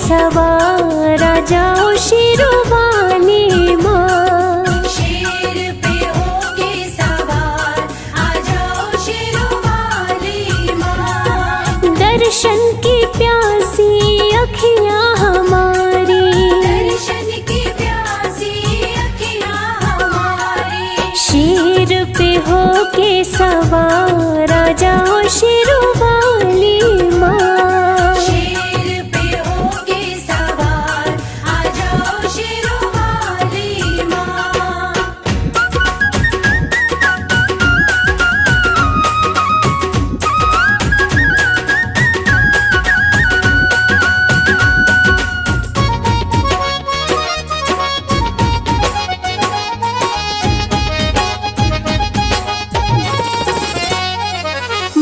सवार आ जाओ शेरोवाली माँ। शेर पे होके सवार आ जाओ शेरोवाली माँ। दर्शन की प्यासी अखियाँ हमारी, दर्शन की प्यासी अखियाँ हमारी। शेर पे होके सवार आ जाओ शेरोवाली माँ। शेर पे होके सवार आ जाओ शेरोवाली माँ।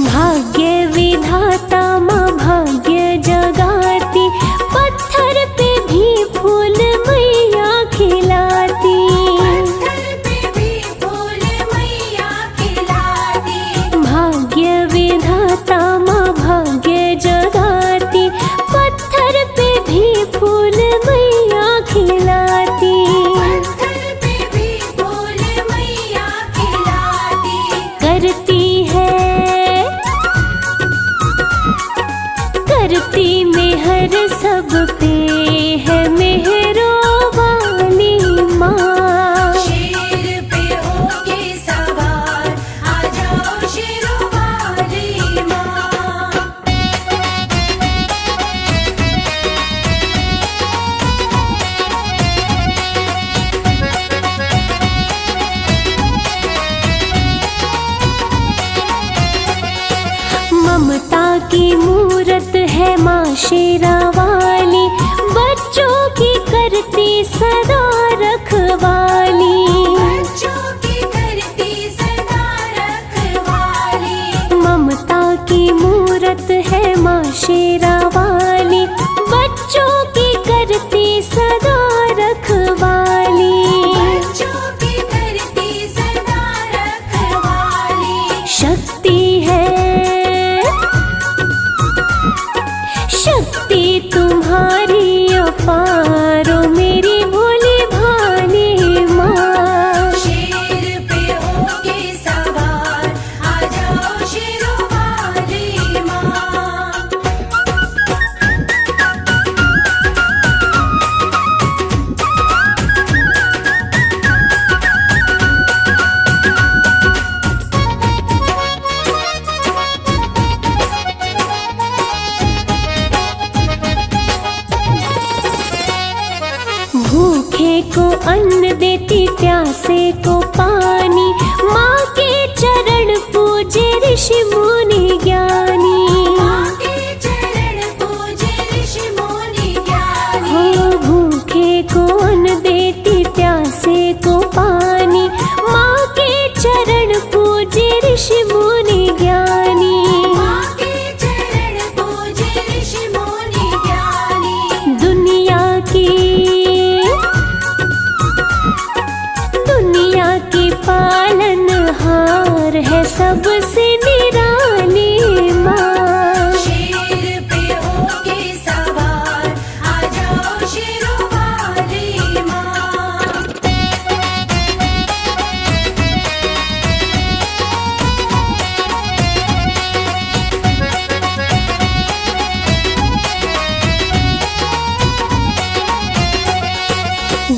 भाग्य विधाता माँ भाग्य जगाती, पत्थर पे भी फूल मैया खिलाती। पत्थर पे भी फूल मैया खिलाती। भाग्य विधाता माँ भाग्य जगाती, पत्थर पे भी फूल मैया खिलाती। पत्थर पे भी फूल मैया खिलाती। करती मेहर सब पे है मेहरो वाली माँ। शेर पे होके सवार आ जाओ शेरोवाली माँ। ममता की मूरत है माँ शेरावाली, बच्चों की करती सदा रखवाली। बच्चों की करती सदा रखवाली। ममता की मूरत है माँ शेरावाली, बच्चों की करती सदा रखवाली। बच्चों की करती सदा रखवाली। शक्ति तुम्हारी अपारो मेरी भोली भाली माँ। शेर पे होके सवार आ जाओ शेरोवाली माँ। भूखे को अन्न देती, प्यासे को पानी, माँ के चरण पूजे ऋषि मुनि ज्ञानी। माँ के चरण पूजे ऋषि मुनि ज्ञानी। हो भूखे को अन्न देती, प्यासे को पानी, माँ के चरण पूजे ऋषि मुनि ज्ञानी। माँ के चरण पूजे ऋषि मुनि ज्ञानी। दुनिया की पालनहार है सबसे निराली माँ। शेर पे होके सवार आ जाओ शेरोवाली माँ।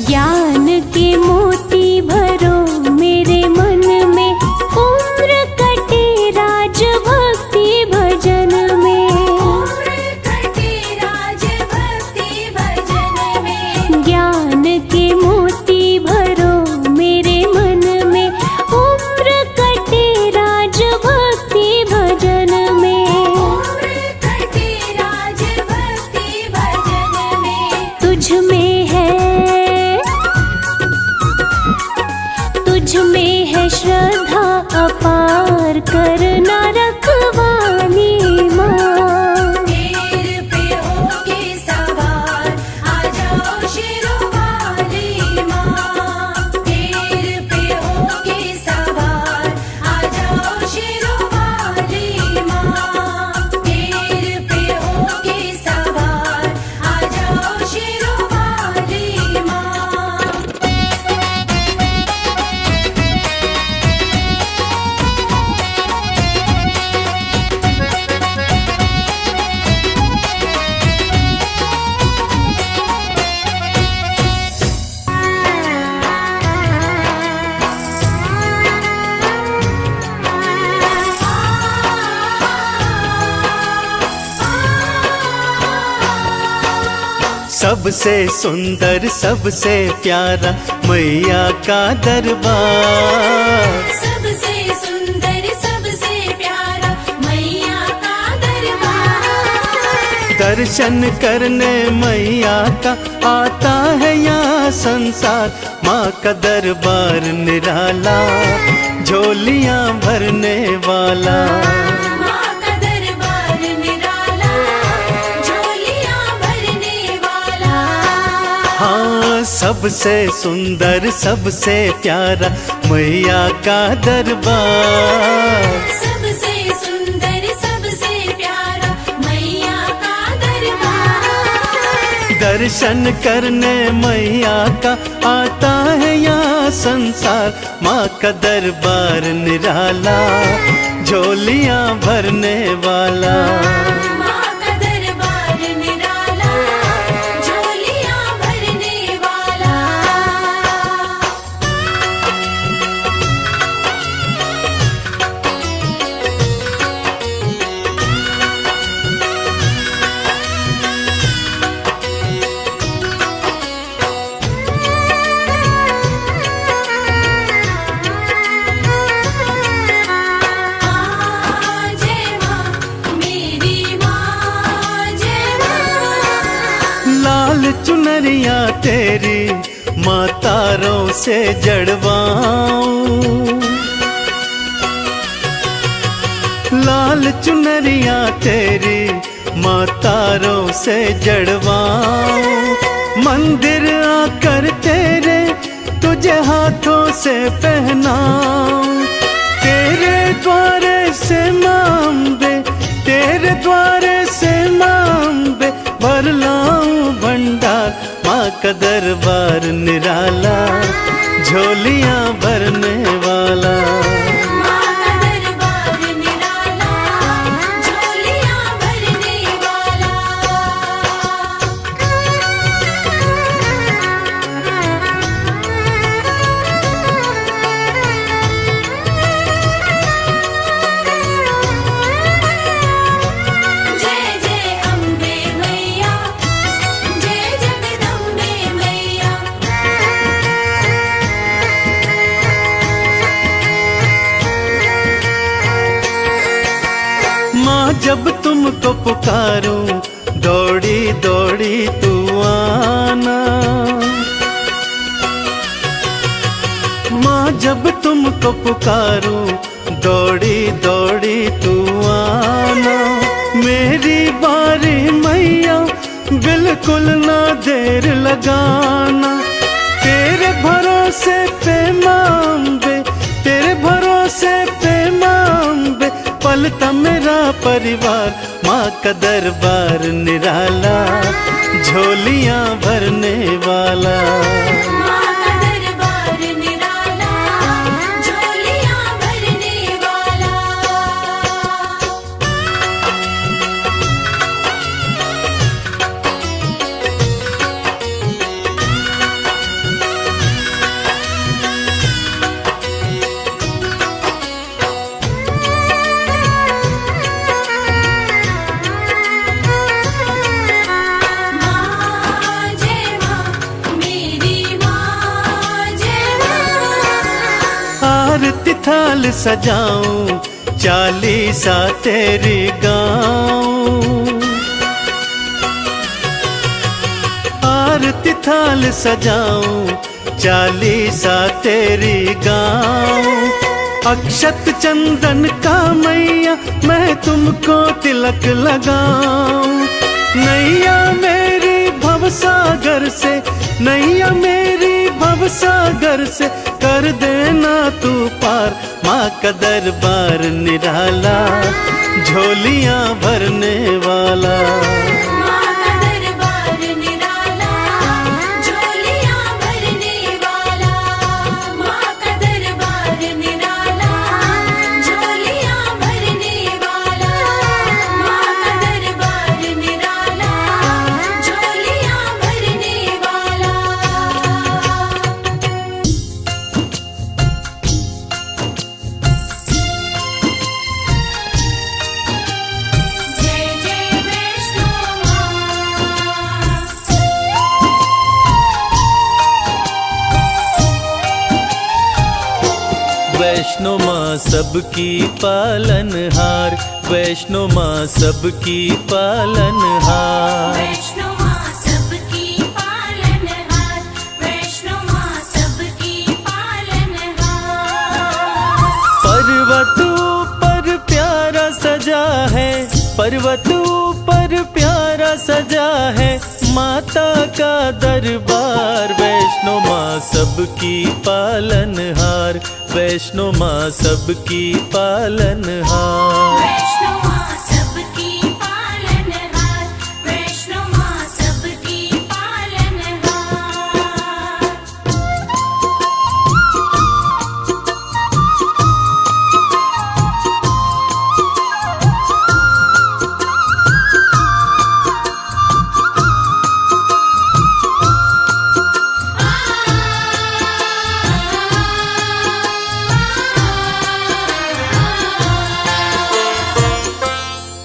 ज्ञान के मोती भरो मेरे मन में, उम्र कटे राज भक्ति भजन में। उम्र कटे राज भक्ति भजन में। ज्ञान के मोती भरो मेरे मन में, उम्र कटे राज भक्ति भजन में। उम्र कटे राज भक्ति भजन में। तुझ में है श्रद्धा अपार, करना रखवाली माँ। शेर पे होके सवार आ जाओ शेरोवाली माँ। शेर पे होके सवार आ जाओ शेरोवाली माँ। शेर पे होके सवार आ जाओ सबसे सुंदर सबसे प्यारा मैया का दरबार। सबसे सुंदर सबसे प्यारा मैया का दरबार। दर्शन करने मैया का आता है यहाँ संसार। माँ का दरबार निराला झोलियाँ भरने वाला। माँ का दरबार निराला झोलियाँ भरने वाला। हाँ, सबसे सुंदर सबसे प्यारा मैया का दरबार। सबसे सुंदर सबसे प्यारा मैया का दरबार। दर्शन करने मैया का आता है यहाँ संसार। माँ का दरबार निराला झोलियाँ भरने वाला। माँ का दरबार निराला झोलियाँ भरने वाला। जय माँ मेरी माँ जय माँ। लाल चुनरिया तेरी माँ तारों से जड़वाऊं। लाल चुनरिया तेरी माँ तारों से जड़वाऊं। मंदिर आकर तेरे तुझे हाथों से पहनाऊं। तेरे द्वारे से मांबे तेरे द्वारे से मांबे भर लाऊं भंडार। माँ का दरबार निराला झोलियाँ भरने वाला। माँ का दरबार निराला झोलियाँ भरने वाला। जय जय अम्बे मैया जय जगदम्बे मैया। माँ जब तुमको पुकारूं दौड़ी दौड़ी तू आना। माँ जब तुमको पुकारूं दौड़ी दौड़ी तू आना। मेरी बारी मैया बिल्कुल ना देर लगाना। तेरे भरोसे पे मांबे तेरे भरोसे पे मांबे पलता मेरा परिवार। माँ का दरबार निराला झोलियाँ भरने वाला। माँ का दरबार निराला झोलियाँ भरने वाला। माँ जय माँ मेरी माँ जय माँ। आरती थाल सजाऊं चालीसा तेरी गाऊं। आरती थाल सजाऊं चालीसा तेरी गाऊं। अक्षत चंदन का मैया मैं तुमको तिलक लगाऊं। नैया मेरी भवसागर से नैया मेरी भवसागर से कर देना तू पार। माँ का दरबार निराला झोलियाँ भरने वाला। माँ का दरबार निराला झोलियाँ भरने वाला। माँ का दरबार निराला झोलियाँ भरने वाला। माँ का दरबार निराला झोलियाँ भरने वाला। जय जय वैष्णो वैष्णो माँ सबकी पालनहार, वैष्णो माँ सबकी पालनहार। वैष्णो माँ सबकी पालनहार, वैष्णो माँ सबकी पालनहार। पर्वत ऊपर प्यारा सजा है, पर्वत ऊपर प्यारा सजा है माता का दरबार। वैष्णो माँ सबकी पालनहार, वैष्णो माँ सबकी पालनहार। वैष्णो माँ सबकी पालनहार, वैष्णो माँ सबकी पालनहार।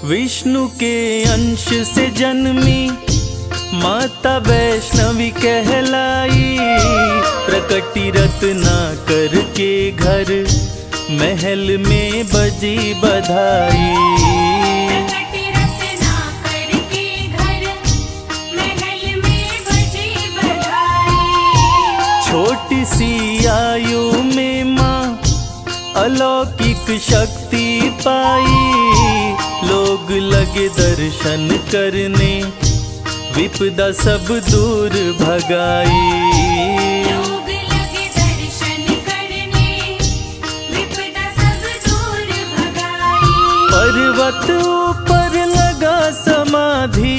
विष्णु के अंश से जन्मी माता वैष्णवी कहलाई। प्रकटी रत्नाकर के घर महल में बजी बधाई। प्रकटी रत्नाकर के घर महल में बजी बधाई। छोटी सी आयु में माँ अलौकिक शक्ति पाई। लोग लगे दर्शन करने विपदा सब दूर भगाई। लोग लगे दर्शन करने विपदा सब दूर भगाई। पर्वत ऊपर लगा समाधि,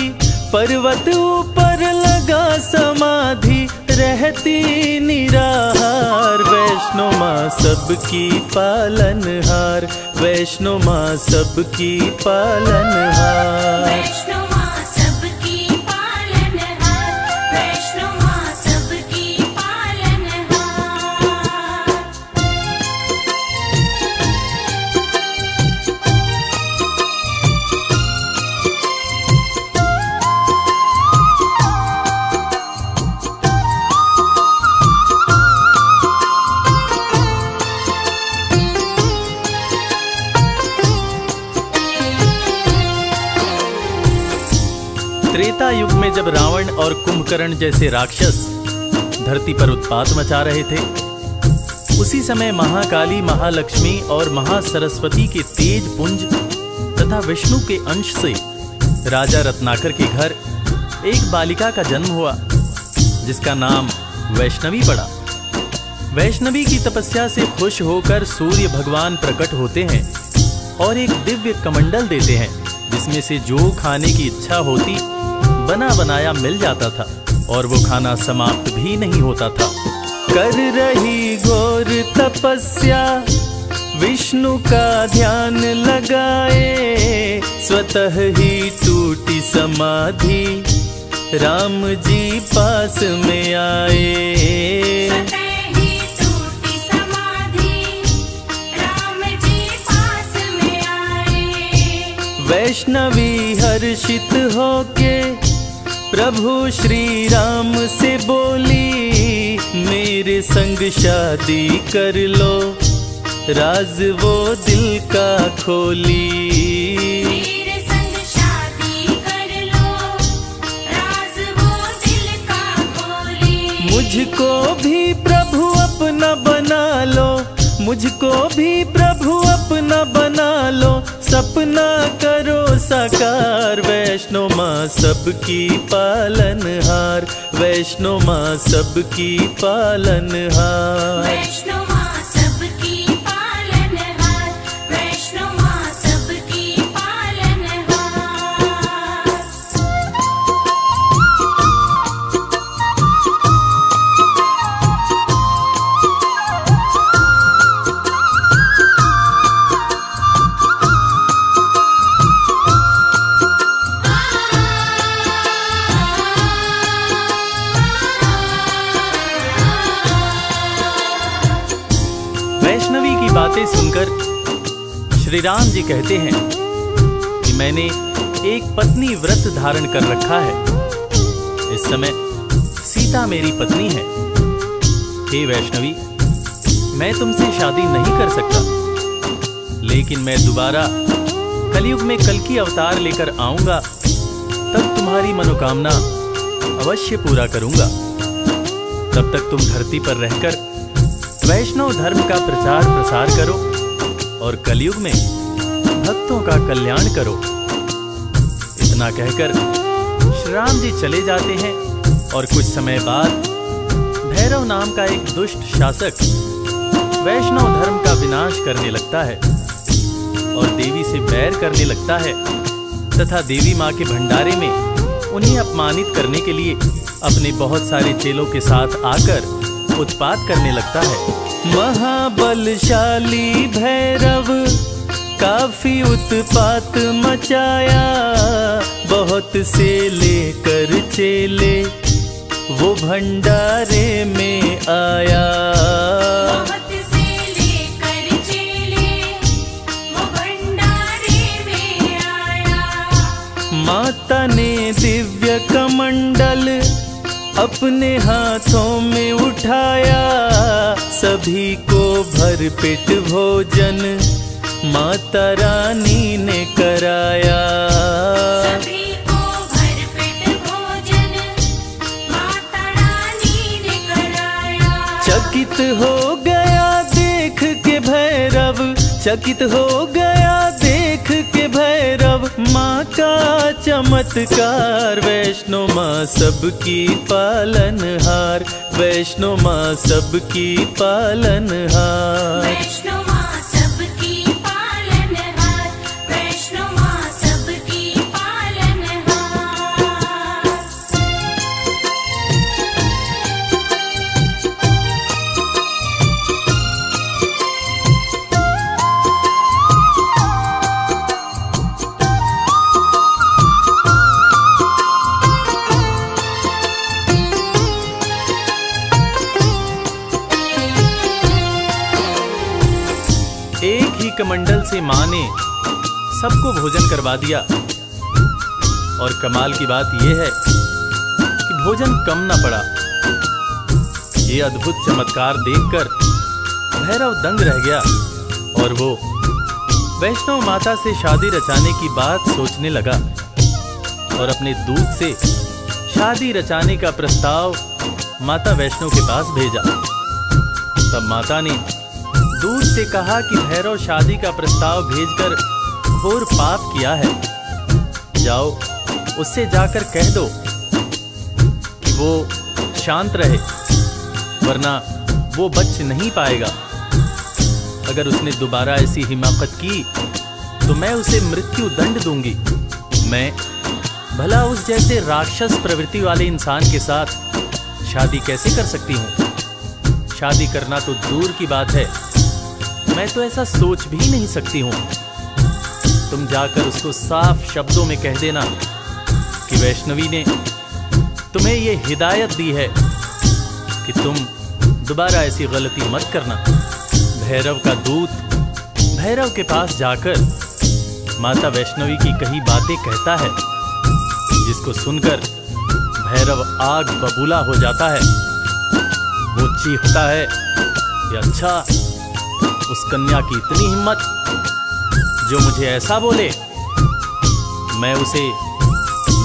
पर्वत ऊपर लगा समाधि रहती निराहार। वैष्णो माँ सबकी पालनहार, वैष्णो माँ सबकी पालनहार। वैष्णो माँ सबकी पालनहार, वैष्णो माँ सबकी पालनहार। त्रेता युग में जब रावण और कुंभकर्ण जैसे राक्षस धरती पर उत्पात मचा रहे थे, उसी समय महाकाली, महालक्ष्मी और महासरस्वती के तेज पुंज तथा विष्णु के अंश से राजा रत्नाकर के घर एक बालिका का जन्म हुआ, जिसका नाम वैष्णवी पड़ा। वैष्णवी की तपस्या से खुश होकर सूर्य भगवान प्रकट होते हैं और एक दिव्य कमंडल देते हैं, जिसमें से जो खाने की इच्छा होती बना बनाया मिल जाता था और वो खाना समाप्त भी नहीं होता था। कर रही घोर तपस्या विष्णु का ध्यान लगाए, स्वतः ही टूटी समाधि राम जी पास में आए। स्वतः ही टूटी समाधि राम जी पास में आए। वैष्णवी हर्षित होके प्रभु श्री राम से बोली, मेरे संग शादी कर लो, राज वो दिल का खोली। मेरे संग शादी कर लो, राज वो दिल का खोली। मुझको भी प्रभु अपना बना लो, मुझको भी प्रभु अपना बना लो, सपना करो साकार। वैष्णो माँ सबकी पालनहार, वैष्णो माँ सबकी पालनहार। वैष्णो माँ सबकी पालनहार, वैष्णो माँ सबकी पालनहार। वैष्णवी की बातें सुनकर श्री राम जी कहते हैं कि मैंने एक पत्नी व्रत धारण कर रखा है। इस समय सीता मेरी पत्नी है। हे वैष्णवी, मैं तुमसे शादी नहीं कर सकता, लेकिन मैं दोबारा कलयुग में कल की अवतार लेकर आऊंगा, तब तुम्हारी मनोकामना अवश्य पूरा करूंगा। तब तक तुम धरती पर रहकर वैष्णव धर्म का प्रचार प्रसार करो और कलयुग में भक्तों का कल्याण करो। इतना कहकर श्री राम जी चले जाते हैं और कुछ समय बाद भैरव नाम का एक दुष्ट शासक वैष्णव धर्म का विनाश करने लगता है और देवी से बैर करने लगता है तथा देवी माँ के भंडारे में उन्हें अपमानित करने के लिए अपने बहुत सारे चेलों के साथ आकर उत्पात करने लगता है। महाबलशाली भैरव काफी उत्पात मचाया, बहुत से लेकर चेले वो भंडारे में आया। बहुत से लेकर चेले वो भंडारे में आया। माता ने दिव्य कमंडल अपने हाथों में उठाया, सभी को भरपेट भोजन माता रानी ने कराया। सभी को भरपेट भोजन माता रानी ने कराया। चकित हो गया देख के भैरव, चकित हो गया देख के भैरव माँ का चमत्कार। वैष्णो माँ सबकी पालनहार, वैष्णो माँ सबकी पालनहार। वैष्णो माँ सबकी पालनहार, वैष्णो माँ सबकी पालनहार। एक ही कमंडल से माँ ने सबको भोजन करवा दिया और कमाल की बात यह है कि भोजन कम न पड़ा। ये अद्भुत चमत्कार देखकर भैरव दंग रह गया और वो वैष्णव माता से शादी रचाने की बात सोचने लगा और अपने दूत से शादी रचाने का प्रस्ताव माता वैष्णो के पास भेजा। तब माता ने दूत से कहा कि भैरव शादी का प्रस्ताव भेजकर घोर पाप किया है, जाओ उससे जाकर कह दो कि वो शांत रहे, वरना वो बच नहीं पाएगा। अगर उसने दोबारा ऐसी हिमाकत की तो मैं उसे मृत्यु दंड दूंगी। मैं भला उस जैसे राक्षस प्रवृत्ति वाले इंसान के साथ शादी कैसे कर सकती हूँ? शादी करना तो दूर की बात है, मैं तो ऐसा सोच भी नहीं सकती हूँ। तुम जाकर उसको साफ शब्दों में कह देना कि वैष्णवी ने तुम्हें ये हिदायत दी है कि तुम दोबारा ऐसी गलती मत करना। भैरव का दूत भैरव के पास जाकर माता वैष्णवी की कही बातें कहता है, जिसको सुनकर भैरव आग बबूला हो जाता है। वो चीखता है कि अच्छा, उस कन्या की इतनी हिम्मत जो मुझे ऐसा बोले, मैं उसे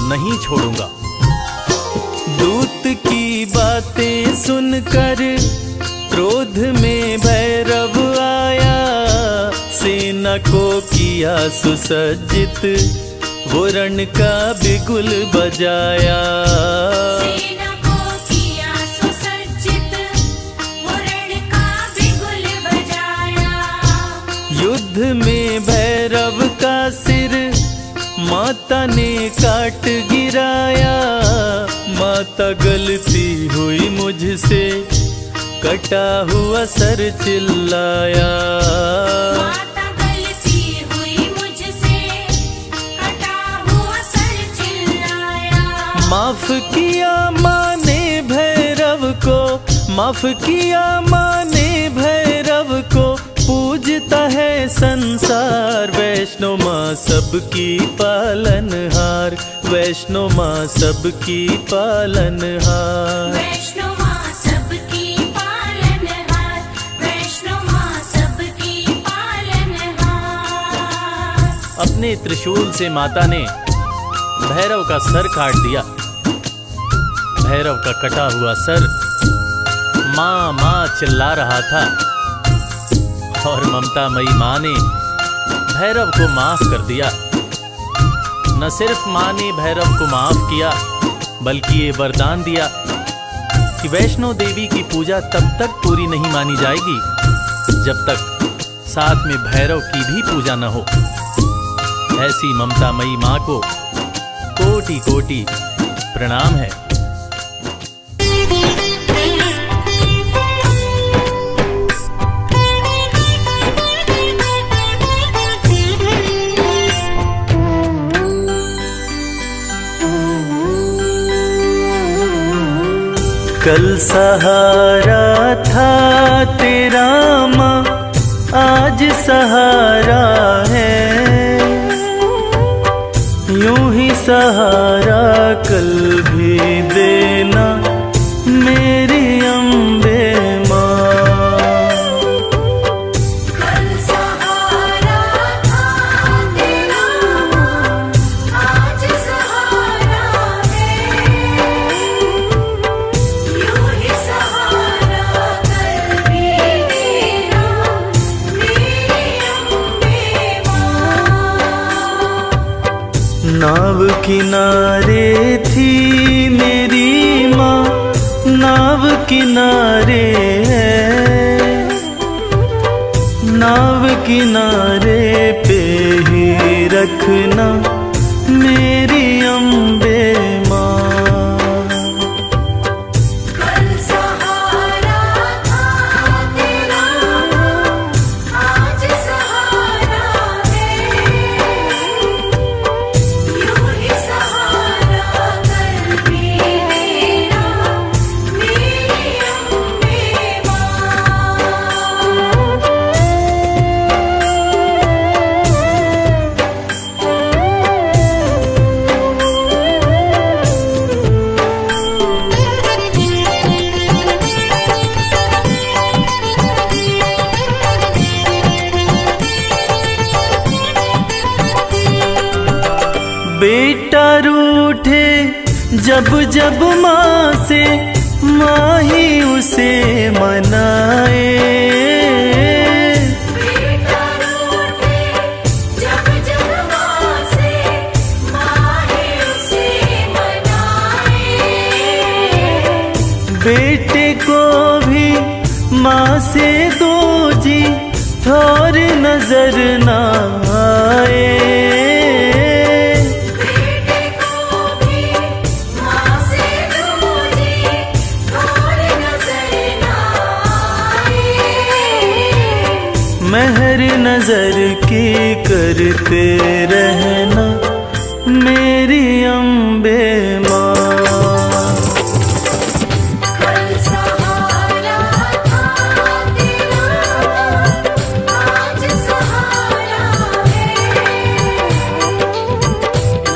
नहीं छोड़ूंगा। दूत की बातें सुनकर क्रोध में भैरव आया, सेना को किया सुसज्जित, वो रण का बिगुल बजाया। सेना को किया सुसज्जित, वो रण का बिगुल बजाया। युद्ध में भैरव का सिर माता ने काट गिराया। माता गलती हुई मुझसे, कटा हुआ सर चिल्लाया। माता गलती हुई मुझसे, कटा हुआ सर चिल्लाया। माफ किया माँ ने भैरव को, माफ किया माँ ने भैरव को, पूजता है संसार। वैष्णो माँ सबकी पालनहार, वैष्णो माँ सबकी पालनहार। वैष्णो माँ सबकी पालनहार, वैष्णो अपने त्रिशूल से माता ने भैरव का सर काट दिया। भैरव का कटा हुआ सर माँ माँ चिल्ला रहा था और ममतामयी माँ ने भैरव को माफ कर दिया। न सिर्फ माँ ने भैरव को माफ किया बल्कि ये वरदान दिया कि वैष्णो देवी की पूजा तब तक पूरी नहीं मानी जाएगी जब तक साथ में भैरव की भी पूजा न हो। ऐसी ममतामयी माँ को कोटि कोटि प्रणाम है। कल सहारा था तेरा माँ, आज सहारा है। यूं ही सहारा कल भी देना मेरी अम्बे माँ। कल सहारा था तेरा माँ, आज सहारा है। यूं ही सहारा कल भी देना मेरी अम्बे माँ। नाव किनारे थी मेरी माँ, नाव किनारे है। नाव किनारे पे ही रखना मेरी अम्बे माँ। कल सहारा था तेरा माँ, आज सहारा है। यूं ही सहारा कल भी देना मेरी अम्बे माँ। बेटा रूठे जब जब माँ से, माँ ही उसे मनाए। बेटा रूठे जब जब माँ से, माँ ही उसे मनाए। बेटे को भी माँ से दो जी, थोर नजर ना आए। बेटे को भी माँ से दूजी थोर नजर ना आए। मेहर नजर की करते रहना मेरी अम्बे माँ। कल सहारा था तेरा माँ, आज सहारा है।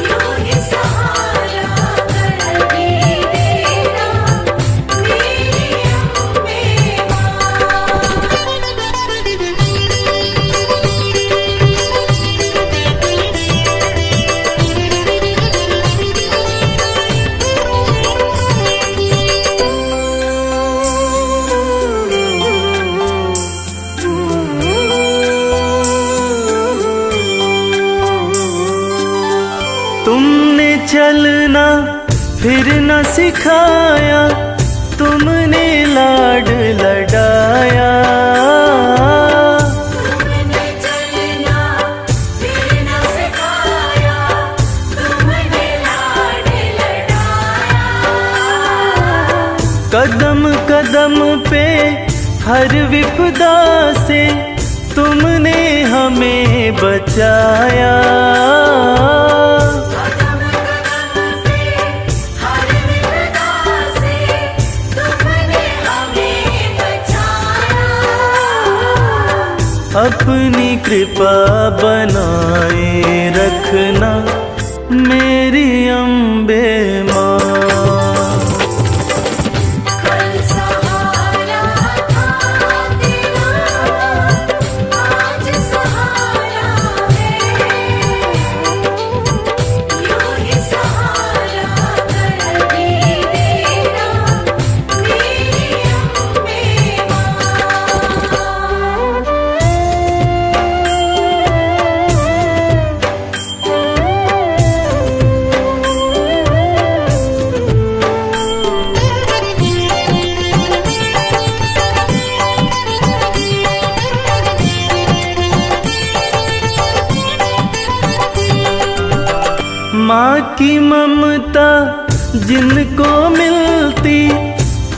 यूं ही सहारा कल भी देना मेरी अम्बे माँ। तुमने चलना फिर न सिखाया, तुमने लाड लडाया। तुमने चलना फिर न सिखाया, तुमने लाड लडाया। कदम कदम पे हर विपदा से तुमने हमें बचाया। कदम कदम पे हर विपदा से तुमने हमें बचाया। अपनी कृपा बनाए रखना मेरी अम्बे माँ। कल सहारा था तेरा माँ, आज सहारा है। माँ की ममता जिनको मिलती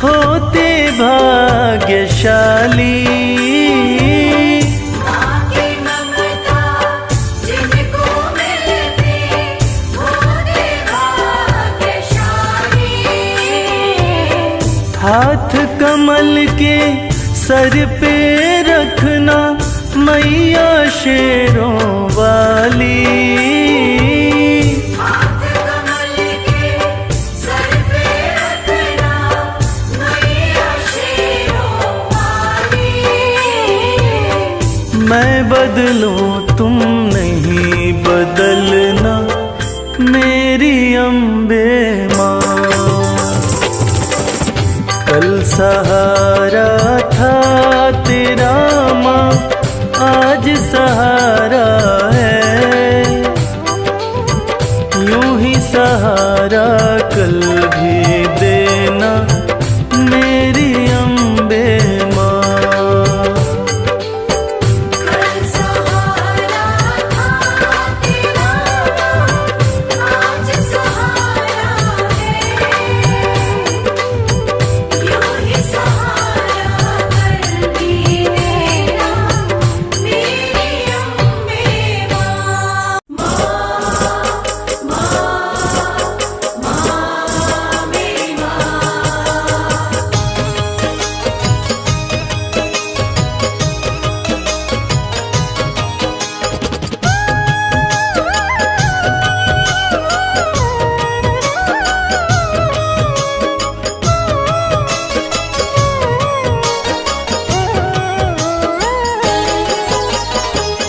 होते भाग्यशाली। माँ की ममता जिनको मिलती होते भाग्यशाली। हाथ कमल के सर पे रखना मैया शेरों वाली। हाथ कमल के सर पे रखना मैया शेरों वाली। मैं बदलूं तुम नहीं बदलना मेरी अम्बे माँ। कल सहारा था तेरा माँ, आज सहारा है। यूं ही सहारा कल भी देना मेरी अम्बे माँ। कल सहारा था तेरा आज सहारा है। यूं ही सहारा कल भी देना मेरी अम्बे माँ। मेरी माँ।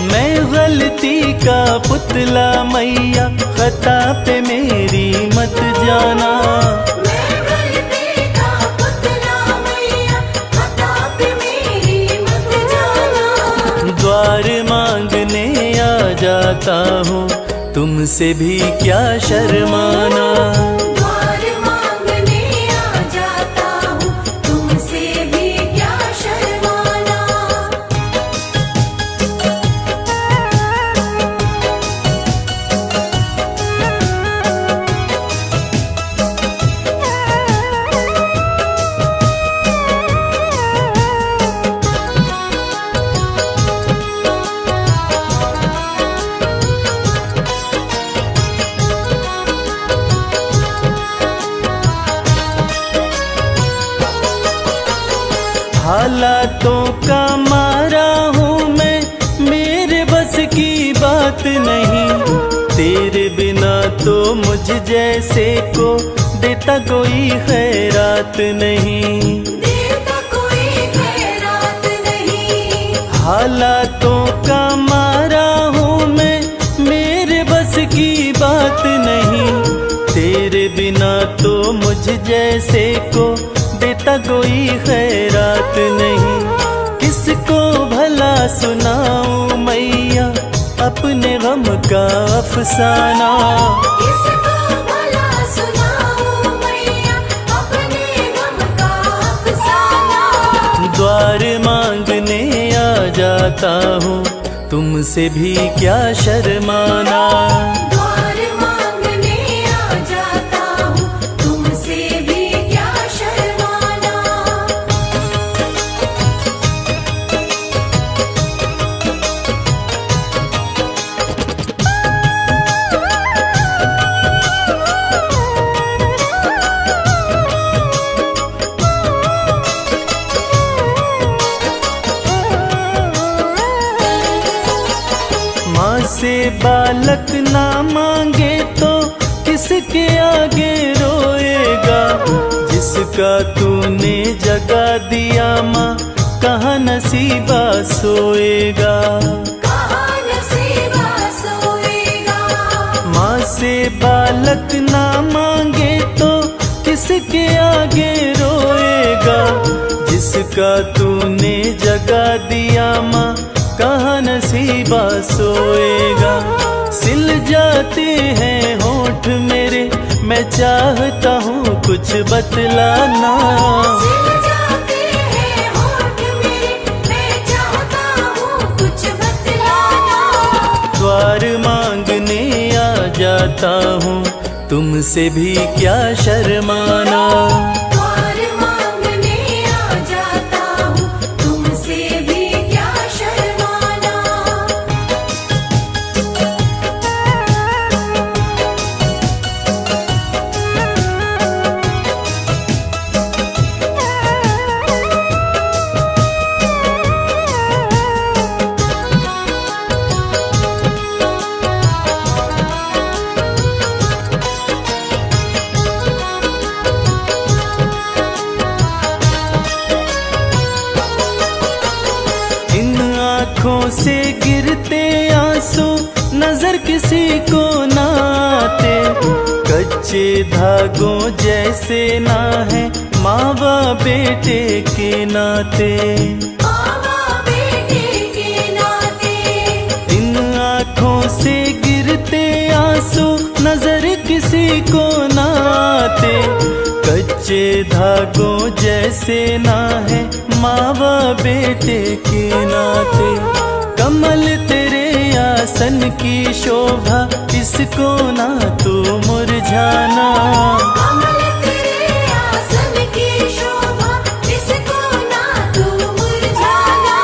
मैं गलती का पुतला मैया, खता पे मेरी मत जाना। मैं गलती का पुतला मैया, खता पे मेरी मत जाना। द्वार मांगने आ जाता हूँ, तुमसे भी क्या शर्माना। द्वार मांगने आ जाता हूँ, तुमसे भी क्या शर्माना। हालातों का मारा हूँ मैं, मेरे बस की बात नहीं। तेरे बिना तो मुझ जैसे को देता कोई खैरात नहीं। देता कोई खैरात नहीं। हालातों का मारा हूँ मैं, मेरे बस की बात नहीं। तेरे बिना तो मुझ जैसे को देता कोई खैरात नहीं। किसको भला सुनाऊं मैया अपने गम का अफसाना। किसको भला सुनाऊं मैया अपने गम का अफसाना। द्वार मांगने आ जाता हूँ, तुमसे भी क्या शर्माना। द्वार मांगने आ जाता हूँ, तुमसे भी क्या शर्माना। माँ से बालक ना मांगे तो किसके आगे रोएगा। जिसका तूने जगा दिया माँ, कहाँ नसीबा सोएगा। कहाँ नसीबा सोएगा। माँ से बालक ना मांगे तो किसके आगे रोएगा। जिसका तूने जगा दिया माँ, कहाँ नसीबा सोएगा। सिल जाते हैं होठ मेरे, मैं चाहता हूँ कुछ बतलाना। सिल जाते हैं होठ मेरे, मैं चाहता हूँ कुछ बतलाना। द्वार मांगने आ जाता जाता हूँ, तुमसे भी क्या शर्माना। द्वार मांगने आ जाता हूँ, तुमसे भी क्या शर्माना। इन आँखों से गिरते आंसू नजर किसी को ना आते, कच्चे धागों जैसे ना है माँ व बेटे के नाते। मामा बेटे के नाते। इन आँखों से गिरते आंसू नजर किसी को ना आते, कच्चे धागों जैसे ना है माँ व बेटे के नाते। कमल तेरे आसन की शोभा, इसको ना तू मुरझाना। कमल तेरे आसन की शोभा, इसको ना तू मुरझाना।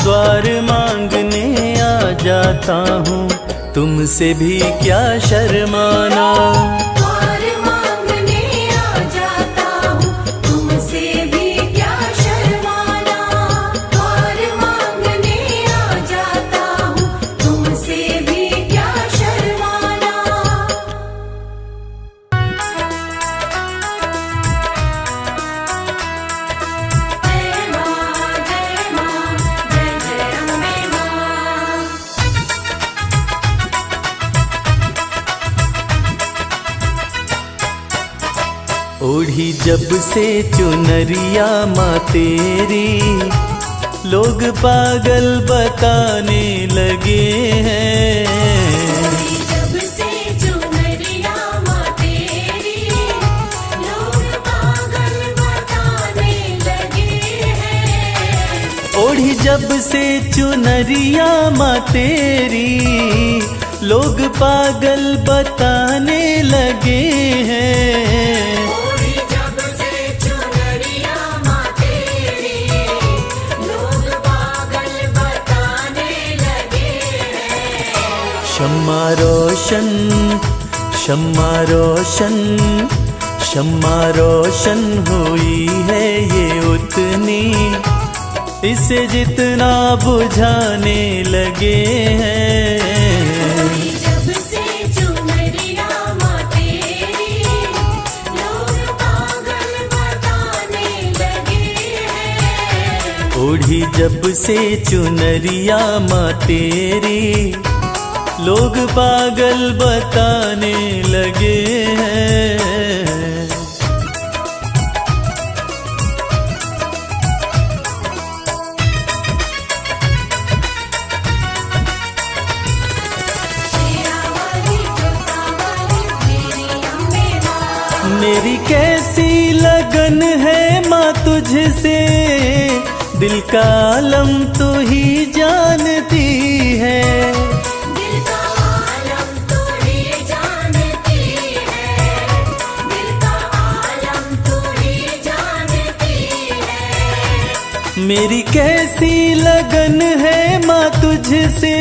द्वार मांगने आ जाता हूँ, तुमसे भी क्या शर्माना। द्वार मांगने आ जाता हूँ, तुमसे भी क्या शर्माना। द्वार मांगने आ जाता हूँ, तुमसे भी क्या शर्माना। जय माँ जय जय अम्बे माँ। ओढ़ी जब से चुनरिया माँ तेरी, लोग पागल बताने लगे हैं। जब से चुनरिया माँ तेरी, लोग पागल बताने लगे हैं। ओढ़ी जब से चुनरिया माँ तेरी, लोग पागल बताने लगे हैं। ओढ़ी जब से चुनरिया माँ तेरी, लोग पागल बताने लगे हैं। शम्मा रोशन शम्मा रोशन शम्मा रोशन हुई है ये उतनी, इसे जितना बुझाने लगे हैं। जब से चुनरिया माँ तेरी, लोग पागल बताने लगे हैं। ओढ़ी जब से चुनरिया माँ तेरी, लोग पागल बताने लगे हैं। तेरा वाली जोता वाली मेरी अम्बे माँ। मेरी कैसी लगन है माँ तुझसे, दिल का आलम तू ही जानती है। दिल का आलम तू ही जानती है। दिल का आलम तू ही जानती है। मेरी कैसी लगन है माँ तुझसे,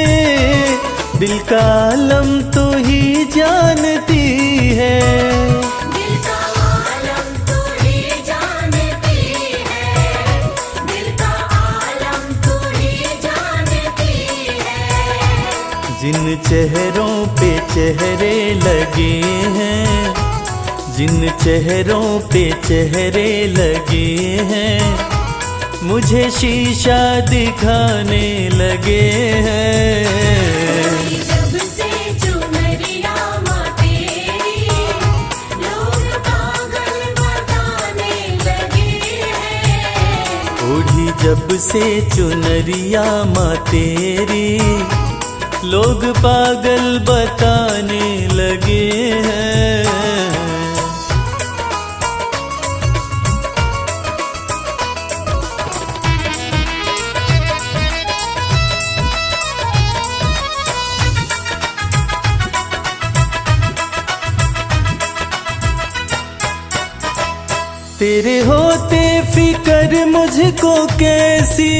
दिल का आलम तू ही जानती है। दिल का आलम तू ही जानती है। दिल का आलम तू ही जानती है। जिन चेहरों पे चेहरे लगे हैं, जिन चेहरों पे चेहरे लगे हैं, मुझे शीशा दिखाने लगे हैं। जब से चुनरिया माँ तेरी, लोग पागल बताने लगे हैं। ओढ़ी जब से चुनरिया माँ तेरी, लोग पागल बताने लगे हैं। तेरे होते फिकर मुझको कैसी,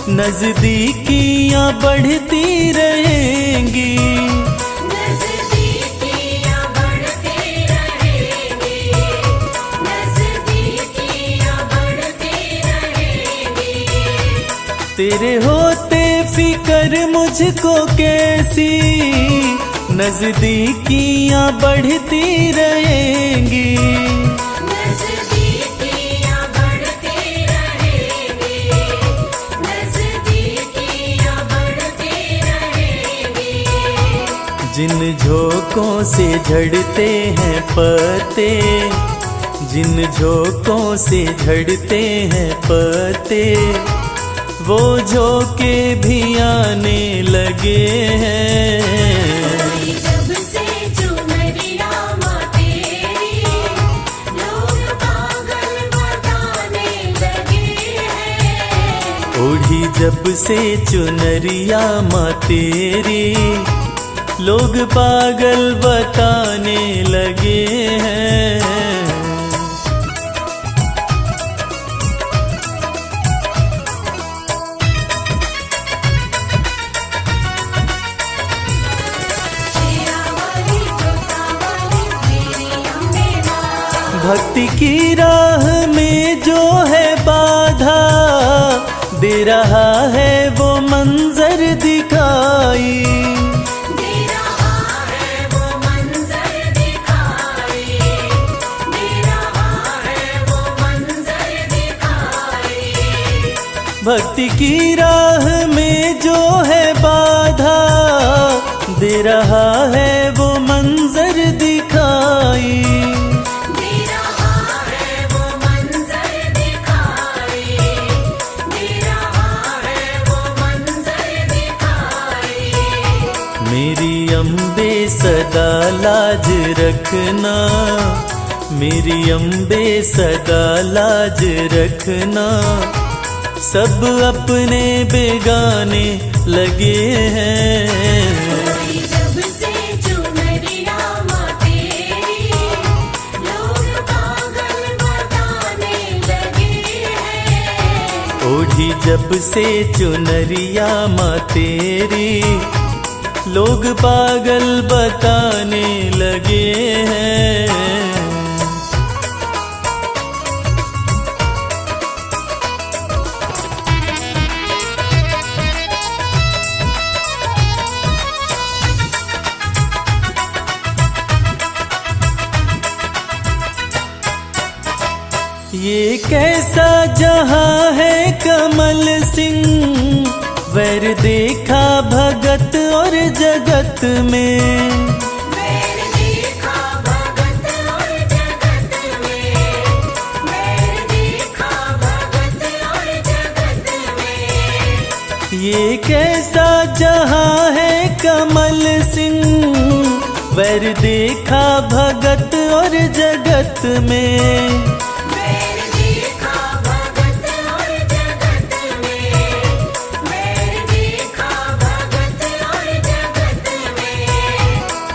नजदीकियां बढ़ती रहेंगी। नजदीकियां बढ़ती रहेंगी, नजदीकियां बढ़ती रहेंगी। तेरे होते फिकर मुझको कैसी, नजदीकियां बढ़ती रहेंगी। नजदीकियां बढ़ती रहेंगी, नजदीकियां बढ़ती रहेंगी। जिन झोंकों से झड़ते हैं पत्ते, जिन झोंकों से झड़ते हैं पत्ते, वो झोंके भी आने लगे हैं। जब से चुनरिया माँ तेरी, लोग पागल बताने लगे हैं। ओढ़ी जब से चुनरिया माँ तेरी, लोग पागल बताने लगे हैं। शेरावाली जोतावाली मेरी अम्बे माँ। भक्ति की राह में जो है बाधा, दे रहा है वो मंजर दिखाई। दे रहा है वो मंजर दिखाई, दे रहा है वो मंजर दिखाई। भक्ति की राह में जो है बाधा, दे रहा है वो मंजर दिखाई। दे रहा है वो मंजर दिखाई, दे रहा है वो मंजर दिखाई। मेरी अम्बे सदा लाज रखना, मेरी अम्बे सदा लाज रखना। सब अपने बेगाने लगे हैं। जब से चुनरिया माँ तेरी, लोग पागल बताने लगे हैं। ओढ़ी जब से चुनरिया माँ तेरी, लोग पागल बताने लगे हैं। ये कैसा जहां है कमल सिंह, वैर देखा भगत और जगत में। वैर देखा भगत और जगत में, वैर देखा भगत और जगत में। ये कैसा जहां है कमल सिंह, वैर देखा भगत और जगत में। वैर देखा भगत और जगत में, वैर देखा भगत और जगत में।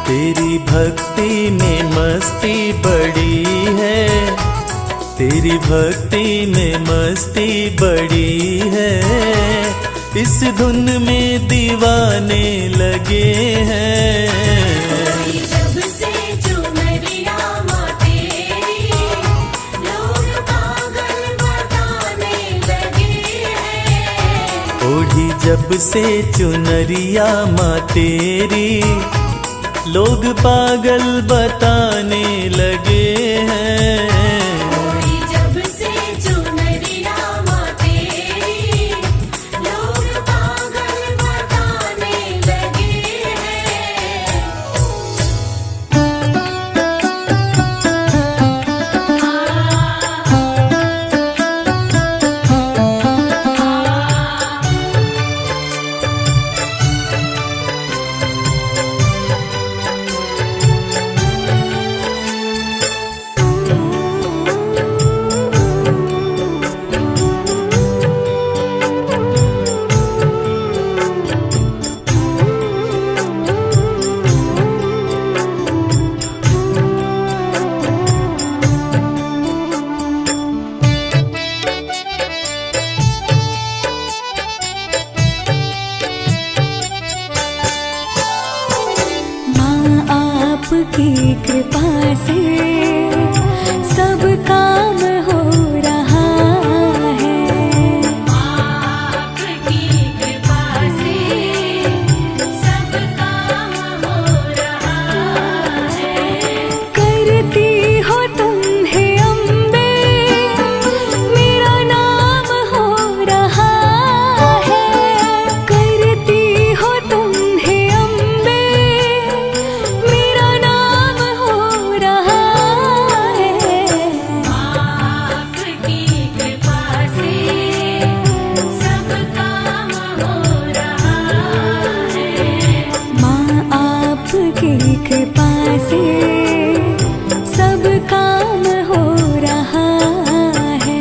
तेरी भक्ति में मस्ती बड़ी है, तेरी भक्ति में मस्ती बड़ी है। इस धुन में दीवाने लगे हैं। जब से चुनरिया माँ तेरी, लोग पागल बताने लगे हैं। ओढ़ी जब से चुनरिया माँ तेरी, लोग पागल बताने लगे हैं। जब से चुनरिया माँ तेरी, लोग पागल बताने लगे हैं। आपकी कृपा से सब काम हो रहा है। आपकी कृपा से सब काम हो रहा है। करती हो तुम हे अम्बे, मेरा नाम हो रहा है। करती हो तुम हे अम्बे, मेरा नाम हो रहा है। आपकी कृपा से सब काम हो रहा है। माँ आपकी कृपा से सब काम हो रहा है।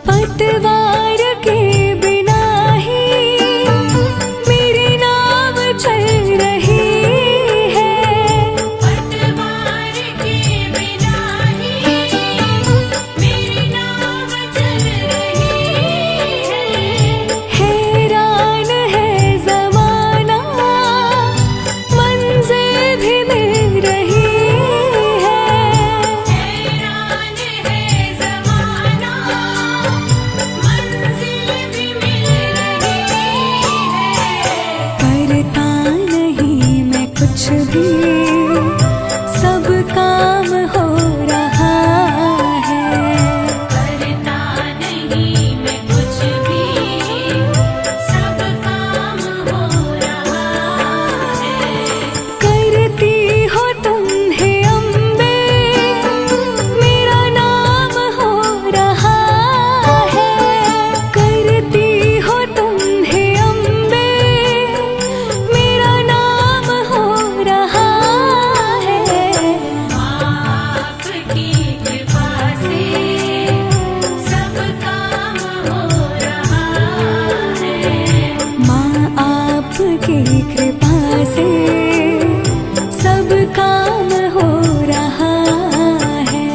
पतवार के बिना ही मेरी नाव चल रही है। पतवार के बिना ही मेरी नाव चल रही है। हैरान है ज़माना, मंजिल भी मिल रही है। हैरान है ज़माना, मंजिल भी मिल रही है। करता नहीं मैं कुछ भी, सब काम हो रहा है। करता नहीं मैं कुछ भी, सब काम हो रहा है। करती हो तुम हे अम्बे, मेरा नाम हो रहा है। करती हो तुम हे अम्बे, मेरा नाम हो रहा है। आपकी कृपा से सब काम हो रहा है। माँ आपकी कृपा से सब काम हो रहा है।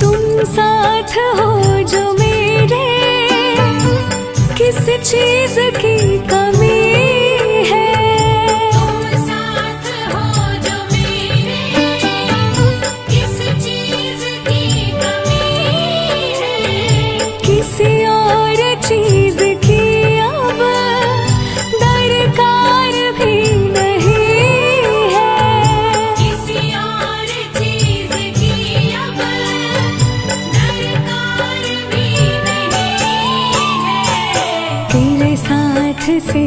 तुम साथ हो जो मेरे, किस चीज की कमी है। तुम साथ हो जो मेरे, किस चीज की कमी है। किसी और चीज की अब दरकार भी नहीं है। किसी और चीज की अब दरकार भी नहीं है। तेरे साथ से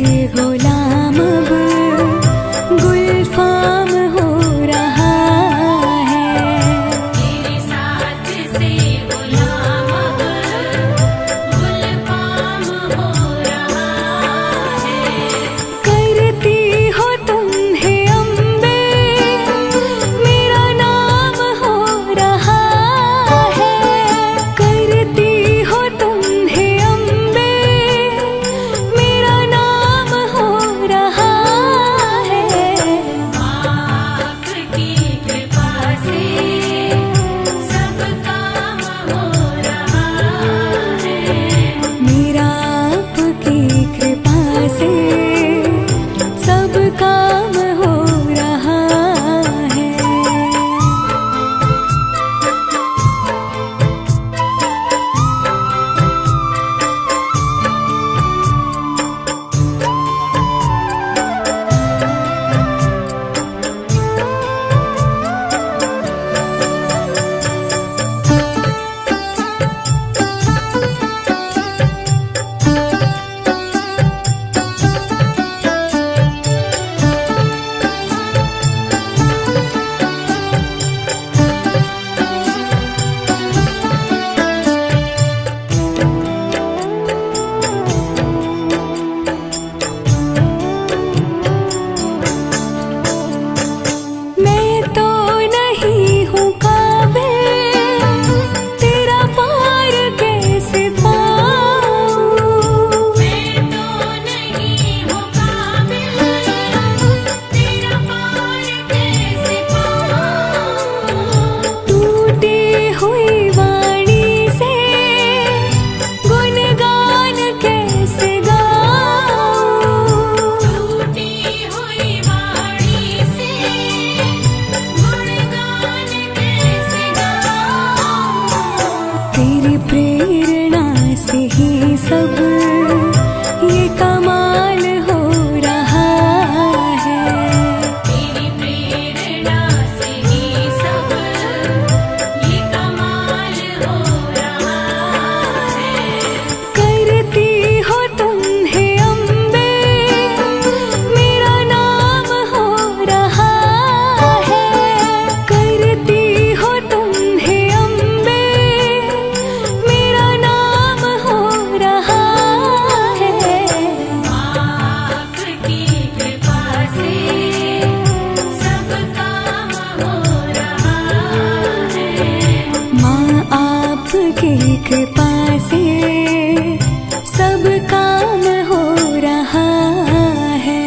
की कृपा से सब काम हो रहा है।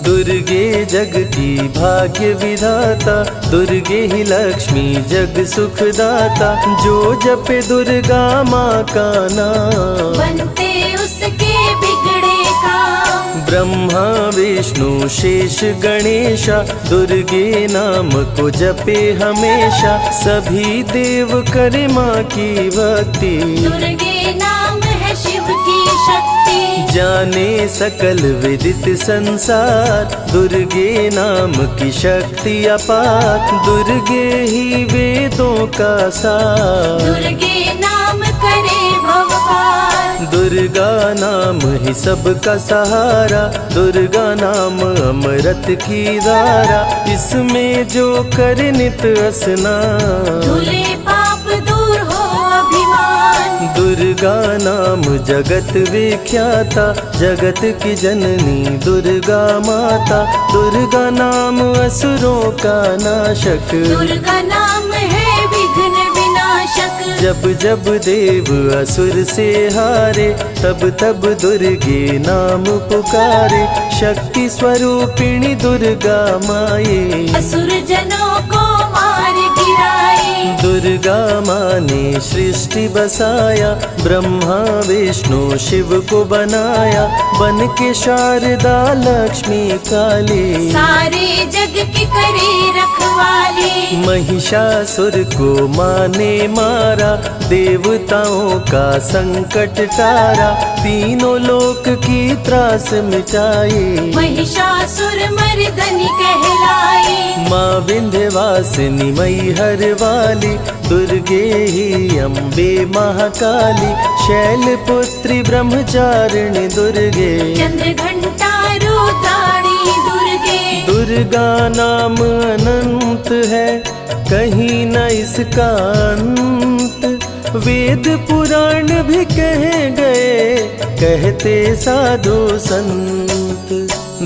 दुर्गे जग की भाग्य विधाता, दुर्गे ही लक्ष्मी जग सुखदाता। जो जपे दुर्गा माँ का नाम, बनते उसके बिगड़े काम। ब्रह्मा विष्णु शेष गणेशा, दुर्गे नाम को जपे हमेशा। सभी देव करे माँ की भक्ति, दुर्गे नाम है शिव की शक्ति। जाने सकल विदित संसार, दुर्गे नाम की शक्ति अपार। दुर्गे ही वेदों का सार, दुर्गे नाम करे भव पार। दुर्गा नाम ही सबका सहारा, दुर्गा नाम अमृत की धारा। इसमें जो करे नित स्नान, धुले पाप दूर हो अभिमान। दुर्गा नाम जगत विख्याता, जगत की जननी दुर्गा माता। दुर्गा नाम असुरों का नाशक, दुर्गा नाम है विघ्न विनाशक। जब जब देव असुर से हारे, तब तब दुर्गे नाम पुकारे। शक्ति स्वरूपिणी दुर्गा माये, असुर जनों को मार गिराए। दुर्गा माँ ने सृष्टि बसाया, ब्रह्मा विष्णु शिव को बनाया। बन के शारदा लक्ष्मी काली, सारे जग की करे रखवाली। महिषासुर को माँ ने मारा, देवताओं का संकट टारा। तीनों लोक की त्रास मिटाई, महिषासुर मर्दनी कहलाई। माँ विंध्यवासिनी मैहर वाली, दुर्गे ही अम्बे महाकाली। शैलपुत्री ब्रह्मचारिणी दुर्गे, चंद्र घंटा रुद्राणी दुर्गे। दुर्गा नाम अनंत है, कहीं न इसका अंत। वेद पुराण भी कह गए, कहते साधु संत।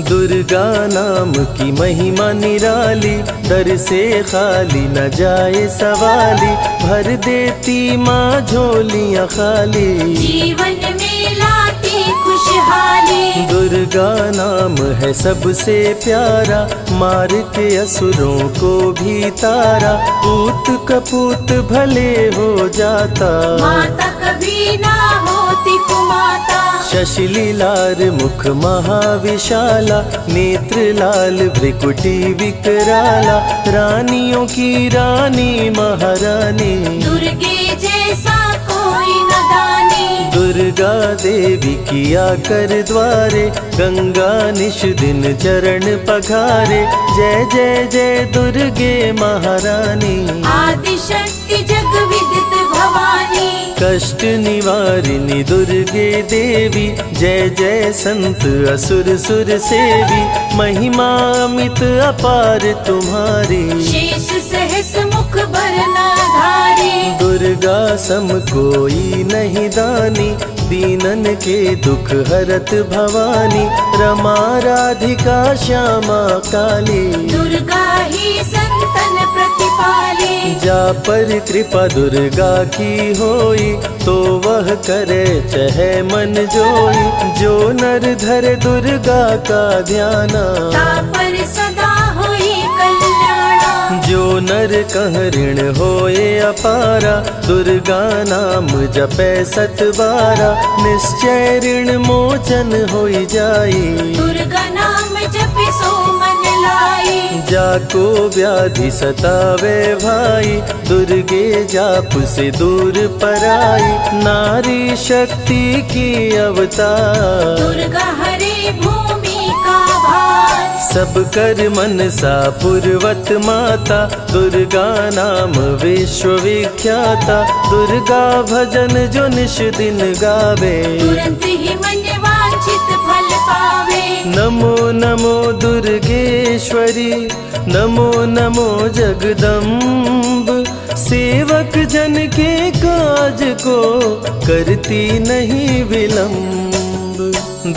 दुर्गा नाम की महिमा निराली, दर से खाली न जाए सवाली। भर देती माँ झोलियाँ खाली, जीवन में लाती खुशहाली। दुर्गा नाम है सबसे प्यारा, मार के असुरों को भी तारा। पूत कपूत भले हो जाता, माता कभी ना होती कुमाता। शशिलीलार मुख महाविशाला, नेत्र लाल भ्रिकुटी विकराला। रानियों की रानी महारानी, दुर्गे जैसा कोई न दानी। दुर्गा देवी किया कर द्वारे, गंगा निश दिन चरण पखारे। जय जय जय दुर्गे महारानी, आदि शक्ति जग विदित भवानी। कष्ट निवारिणी दुर्गे देवी, जय जय संत असुर सुर सेवी। महिमा अमित अपार तुम्हारी, शेष सहस मुख भरना धारी। दुर्गा सम कोई नहीं दानी, दीनन के दुख हरत भवानी। रमा राधिका श्यामा काली, दुर्गा ही संतन प्रतिपाली। जा पर कृपा दुर्गा की होई, तो वह करे चहे मन जोई। जो नर धरे दुर्गा का ध्याना, ता पर सदा होई कल्याणा। जो नर कह ऋण होए अपारा, दुर्गा नाम जपे सत बारा। निश्चय ऋण मोचन होई जाई, दुर्गा नाम जपे सो मन लाई। जाको व्याधि सतावे भाई, दुर्गे जाप से दूर पराई। नारी शक्ति की अवतार, दुर्गा हरे भूमि का भार। सब कर मन सा पूर्वत माता, दुर्गा नाम विश्व विख्याता। दुर्गा भजन जो निश दिन गावे, तुरंत ही मन वांछित फल पावे। नमो नमो दुर्गेश्वरी, नमो नमो जगदम्ब। सेवक जन के काज को करती नहीं विलम्ब।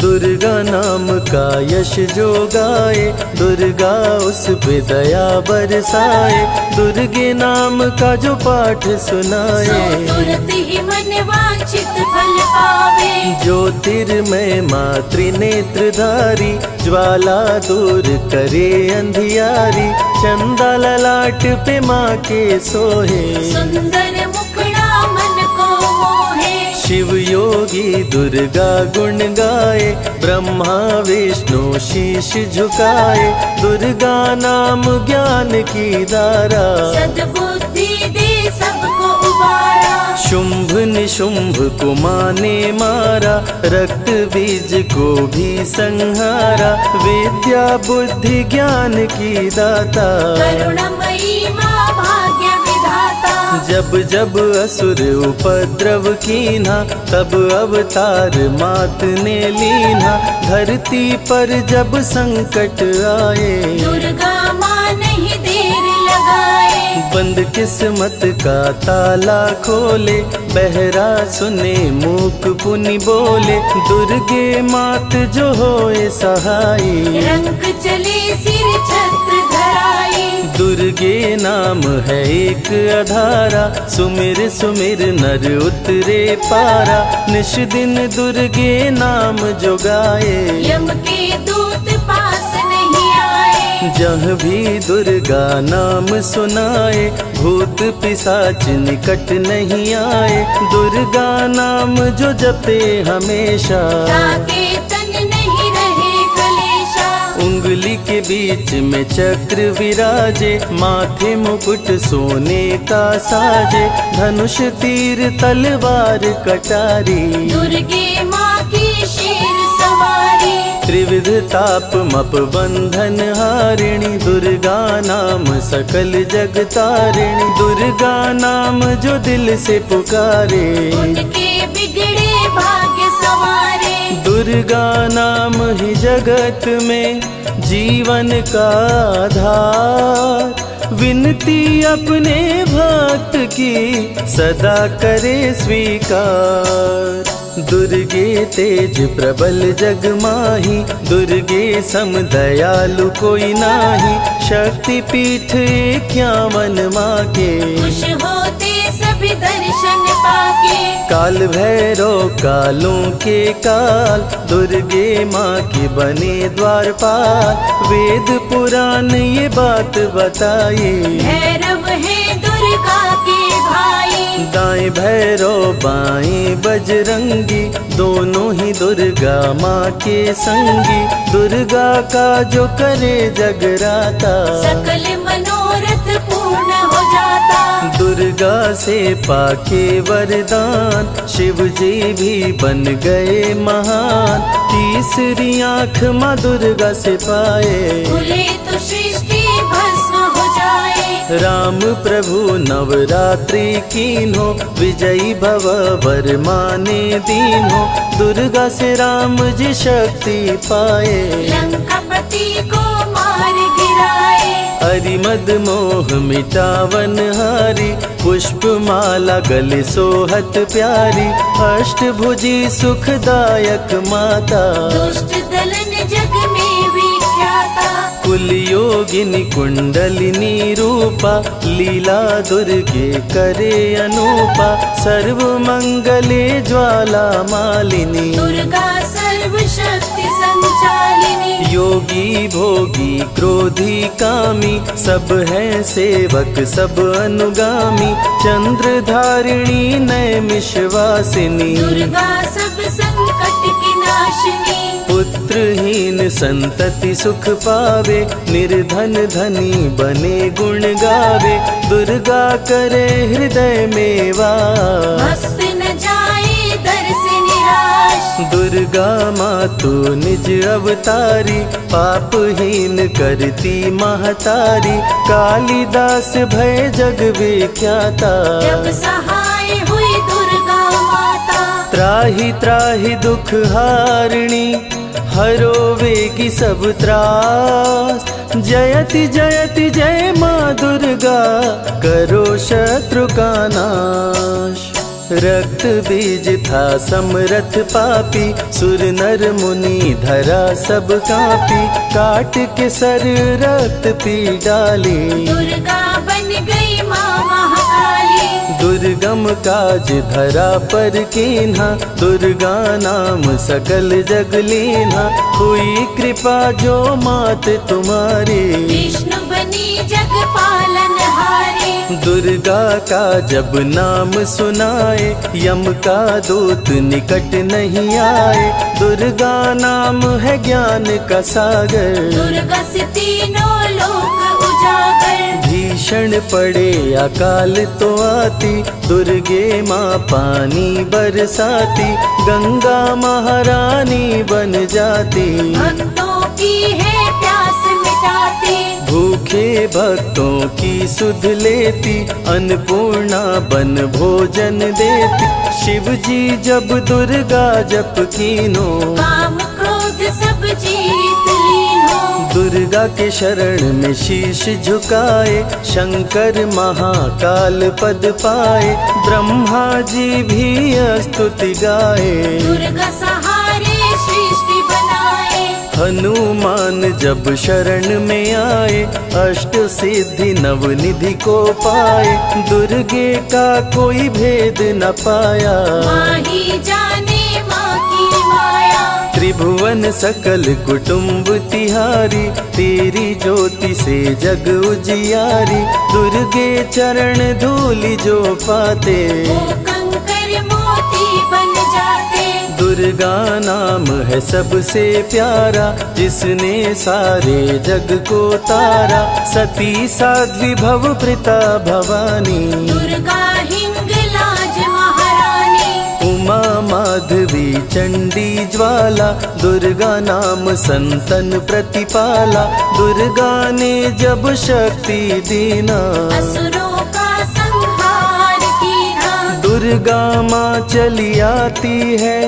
दुर्गा नाम का यश जो गाए, दुर्गा उस पे दया बरसाए। दुर्गे नाम का जो पाठ सुनाए, तुरंत ही मन वांछित फल पावे। ज्योतिर्मय मातृ नेत्रधारी, ज्वाला दूर करे अंधियारी। चंदा ललाट पे माँ के सोहे, सुंदर मुखड़ा मन को मोहे। शिव योगी दुर्गा गुण गाए, ब्रह्मा विष्णु शीश झुकाए। दुर्गा नाम ज्ञान की धारा, सद्बुद्धि दे सबको उबारा। शुंभ निशुंभ को माने मारा, रक्त बीज को भी संहारा। विद्या बुद्धि ज्ञान की दाता, करुणमयी माँ भाग्य विधाता। जब जब असुर उपद्रव कीन्हा, तब अवतार मात ने लीन्हा। धरती पर जब संकट आए, दुर्गा माँ नहीं देर लगाए। बंद किस्मत का ताला खोले, बहरा सुने मूक पुनि बोले। दुर्गे मात जो होए सहाई, रंग चले सिर छत्र धराई। दुर्गे नाम है एक अधारा, सुमिर सुमिर नर उतरे पारा। निश दिन दुर्गे नाम जो गाए, यम के दूत पास नहीं आए। जहाँ भी दुर्गा नाम सुनाए, भूत पिशाच निकट नहीं आए। दुर्गा नाम जो जपे हमेशा, ताके तन नहीं रहे कलेशा। उंगली के बीच में चक्र विराजे, माथे मुकुट सोने का साजे। धनुष तीर तलवार कटारी, दुर्गे माँ की शेर सवारी। त्रिविध ताप मप बंधन हारिणी, दुर्गा नाम सकल जग तारिणी। दुर्गा नाम जो दिल से पुकारे, उनके बिगड़े भाग्य सवारे। दुर्गा नाम ही जगत में जीवन का आधार। विनती अपने भक्त की सदा करे स्वीकार। दुर्गे तेज प्रबल जग माही, दुर्गे सम दयालु कोई नाही। शक्ति पीठ 51 माँ के, खुश होते सभी दर्शन पाके। काल भैरव कालों के काल, दुर्गे माँ के बने द्वारपाल। वेद पुराण ये बात बताए, भैरव है दुर्गा के भाई। दाएं भैरव बाएं बजरंगी, दोनों ही दुर्गा माँ के संगी। दुर्गा का जो करे जगराता, सकल मनोरथ पूर्ण हो जाता। दुर्गा से पाके वरदान, शिव जी भी बन गए महान। तीसरी आँख माँ दुर्गा से पाए, खुले तो सृष्टि भस्म हो जाए। राम प्रभु नवरात्रि कीन्हो, विजयी भव वर माने दीन्हो। दुर्गा से राम जी शक्ति पाए, लंकापति को मार गिराए। हरिमद मोह मिटावन हारी, पुष्प माला गले सोहत प्यारी। अष्टभुजी सुखदायक माता, दुष्ट दलन जग में विख्याता। कुल योगिनी कुंडलिनी रूपा, लीला दुर्गे करे अनूपा। सर्व मंगले ज्वाला मालिनी, दुर्गा सर्वशक्ति संचालिनी। योगी भोगी क्रोधी कामी, सब हैं सेवक सब अनुगामी। चंद्र धारिणी नैमिषवासिनी, दुर्गा सब संकट की नाशिनी। पुत्रहीन संतति सुख पावे, निर्धन धनी बने गुण गावे। दुर्गा करे हृदय में वास, भक्त न जाए दर से निराश। दुर्गा मातु निज अवतारी, पापहीन करती महतारी। कालिदास भय जग विख्याता, जब सहाय हुई दुर्गा माता। त्राहि त्राहि दुख हारिणी, हरो वेगी सब त्रास। जयति जयति जय माँ दुर्गा, करो शत्रु का नाश। रक्त बीज था समरथ पापी, सुर नर मुनि धरा सब कापी। काट के सर रक्त पी डाली, दुर्गा बन गई माँ महाकाली। दुर्गम काज धरा पर कीन्हा, दुर्गा नाम सकल जग लीन्हा। हुई कृपा जो मात तुम्हारी, विष्णु बनी जग पालनहारी। दुर्गा का जब नाम सुनाए, यम का दूत निकट नहीं आए। दुर्गा नाम है ज्ञान का सागर, दुर्गा से तीनों लोक उजागर। भीषण पड़े अकाल तो आती, दुर्गे माँ पानी बरसाती। गंगा महारानी बन जाती, भक्तों की है प्यास मिटाती। भूखे भक्तों की सुध लेती, अन्नपूर्णा बन भोजन देती। शिव जी जब दुर्गा जप कीनो, काम क्रोध सब जीत लीनो। दुर्गा के शरण में शीश झुकाए, शंकर महाकाल पद पाए। ब्रह्मा जी भी स्तुति गाए, दुर्गा सहारे सृष्टि बनाए। हनुमान जब शरण में आए, अष्ट सिद्धि नवनिधि को पाए। दुर्गे का कोई भेद न पाया, माँ ही जाने माँ की माया। त्रिभुवन सकल कुटुंब तिहारी, तेरी ज्योति से जग उजियारी। दुर्गे चरण धूलि जो पाते, वो कंकर मोती बन जाते। दुर्गा नाम है सबसे प्यारा, जिसने सारे जग को तारा। सती साध्वी भव प्रीता भवानी, दुर्गा हिंगलाज महारानी। उमा माधवी चंडी ज्वाला, दुर्गा नाम संतन प्रतिपाला। दुर्गा ने जब शक्ति दीना, असुरों का संहार कीना। दुर्गा माँ चली आती है,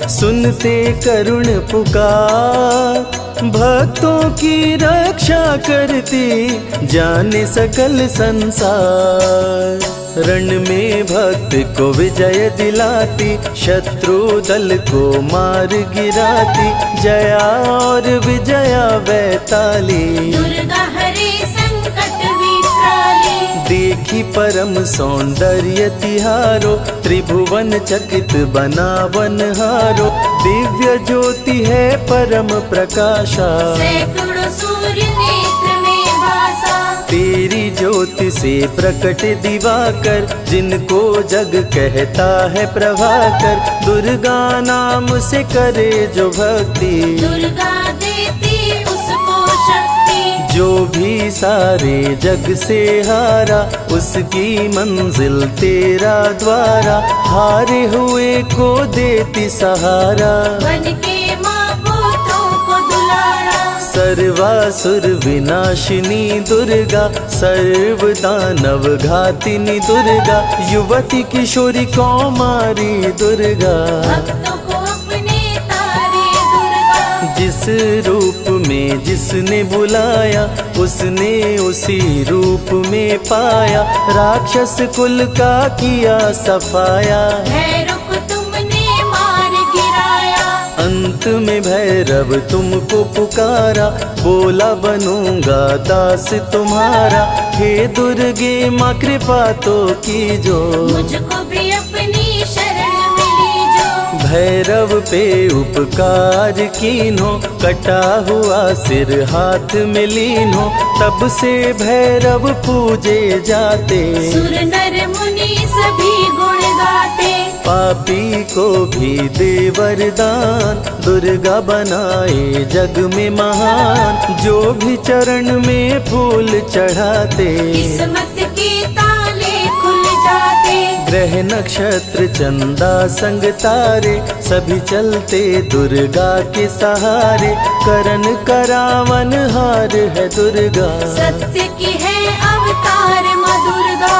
सुनते करुण पुकार। भक्तों की रक्षा करती, जाने सकल संसार। रण में भक्त को विजय दिलाती, शत्रु दल को मार गिराती। जया और विजया वैताली, दुर्गा हरे संकट विकराली। देखी परम सौंदर्य तिहारो, त्रिभुवन चकित बनावन हारो। दिव्य ज्योति है परम प्रकाशा, सैकड़ों सूर्य नेत्र में भासा। तेरी ज्योति से प्रकट दिवाकर, जिनको जग कहता है प्रभाकर। दुर्गा नाम से करे जो भक्ति, दुर्गा देती उसको शक्ति। जो भी सारे जग से हारा, उसकी मंजिल तेरा द्वारा। हारे हुए को देती सहारा, बन के माँ पुत्रों को दुलारा। सर्वासुर विनाशिनी दुर्गा, सर्व दानव घातिनी दुर्गा। युवती किशोरी कौमारी दुर्गा, भक्तों को अपने तारे दुर्गा। जिस रूप में जिसने बुलाया, उसने उसी रूप में पाया। राक्षस कुल का किया सफाया, भैरव को तुमने मार गिराया। अंत में भैरव तुमको पुकारा। बोला बनूंगा दास तुम्हारा। हे दुर्गे माँ कृपा तो कीजो, मुझको भी अपनी शरण में लीजो। भैरव पे उपकार कीन्हो, कटा हुआ सिर हाथ में लीन्हो। तब से भैरव पूजे जाते, सुर नर मुनि सभी गुण गाते। पापी को भी दे वरदान, दुर्गा बनाए जग में महान। जो भी चरण में फूल चढ़ाते, किस्मत के ताले खुल जाते। ग्रह नक्षत्र चंदा संग तारे, सभी चलते दुर्गा के सहारे। करन करावन हार है दुर्गा, सत्य की है अवतार माँ दुर्गा।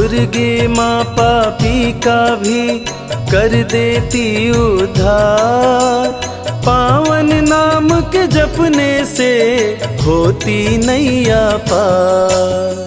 दुर्गे माँ पापी का भी कर देती उद्धार। पावन नाम के जपने से होती नैया पार।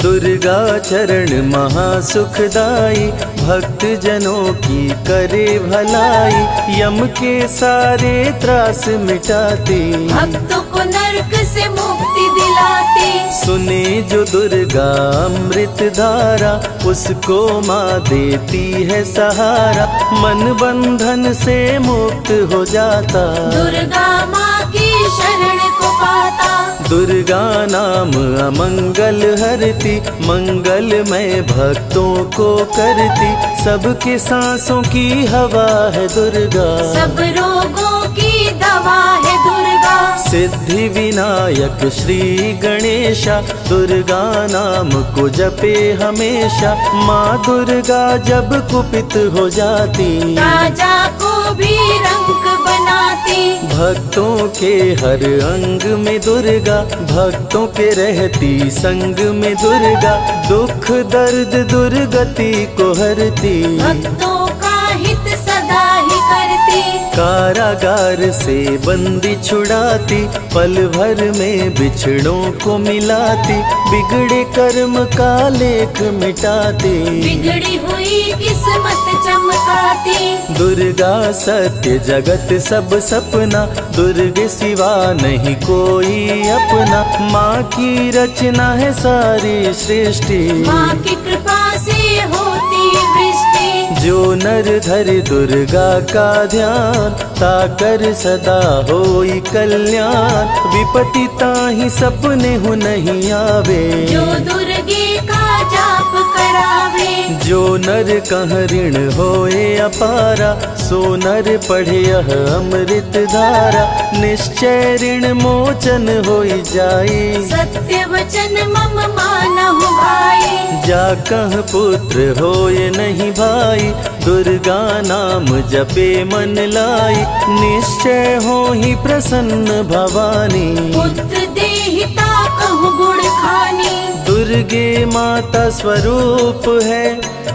दुर्गा चरण महासुखदाई, भक्त जनों की करे भलाई। यम के सारे त्रास मिटाती, भक्तों को नरक से मुक्ति दिलाती। सुने जो दुर्गा अमृत धारा, उसको माँ देती है सहारा। मन बंधन से मुक्त हो जाता, दुर्गा माँ की शरण को पाता। दुर्गा नाम अमंगल हरती, मंगलमय भक्तों को करती। सबके सांसों की हवा है दुर्गा, सब रोगों की दवा है दुर्गा। सिद्धि विनायक श्री गणेशा, दुर्गा नाम को जपे हमेशा। माँ दुर्गा जब कुपित हो जाती, राजा को भी रंग बनाती। भक्तों के हर अंग में दुर्गा, भक्तों के रहती संग में दुर्गा। दुख दर्द दुर्गति को हरती, भक्तों का हित सदा ही करती। कारागार से बंदी छुड़ाती, पल भर में बिछड़ों को मिलाती। बिगड़े कर्म का लेख मिटाती, बिगड़ी हुई किस्मत चमकाती। दुर्गा सत्य जगत सब सपना, दुर्गे सिवा नहीं कोई अपना। माँ की रचना है सारी सृष्टि, माँ की कृपा से होती वृष्टि। जो नर धरे दुर्गा का ध्यान, ताकर सदा होई कल्याण। विपत्ति ताहि सपने हो नहीं आवे, जो दुर्गे का जाप करावे। जो नर कह ऋण होए अपारा, सो नर पढ़े यह अमृत धारा। निश्चय ऋण मोचन होई जाए, सत्य वचन मम मानहु भाई। जा कह पुत्र होए नहीं भाई, दुर्गा नाम जपे मन लाई। निश्चय हो ही प्रसन्न भवानी, पुत्र देहिता कहु गुण खानी। दुर्गे माता स्वरूप है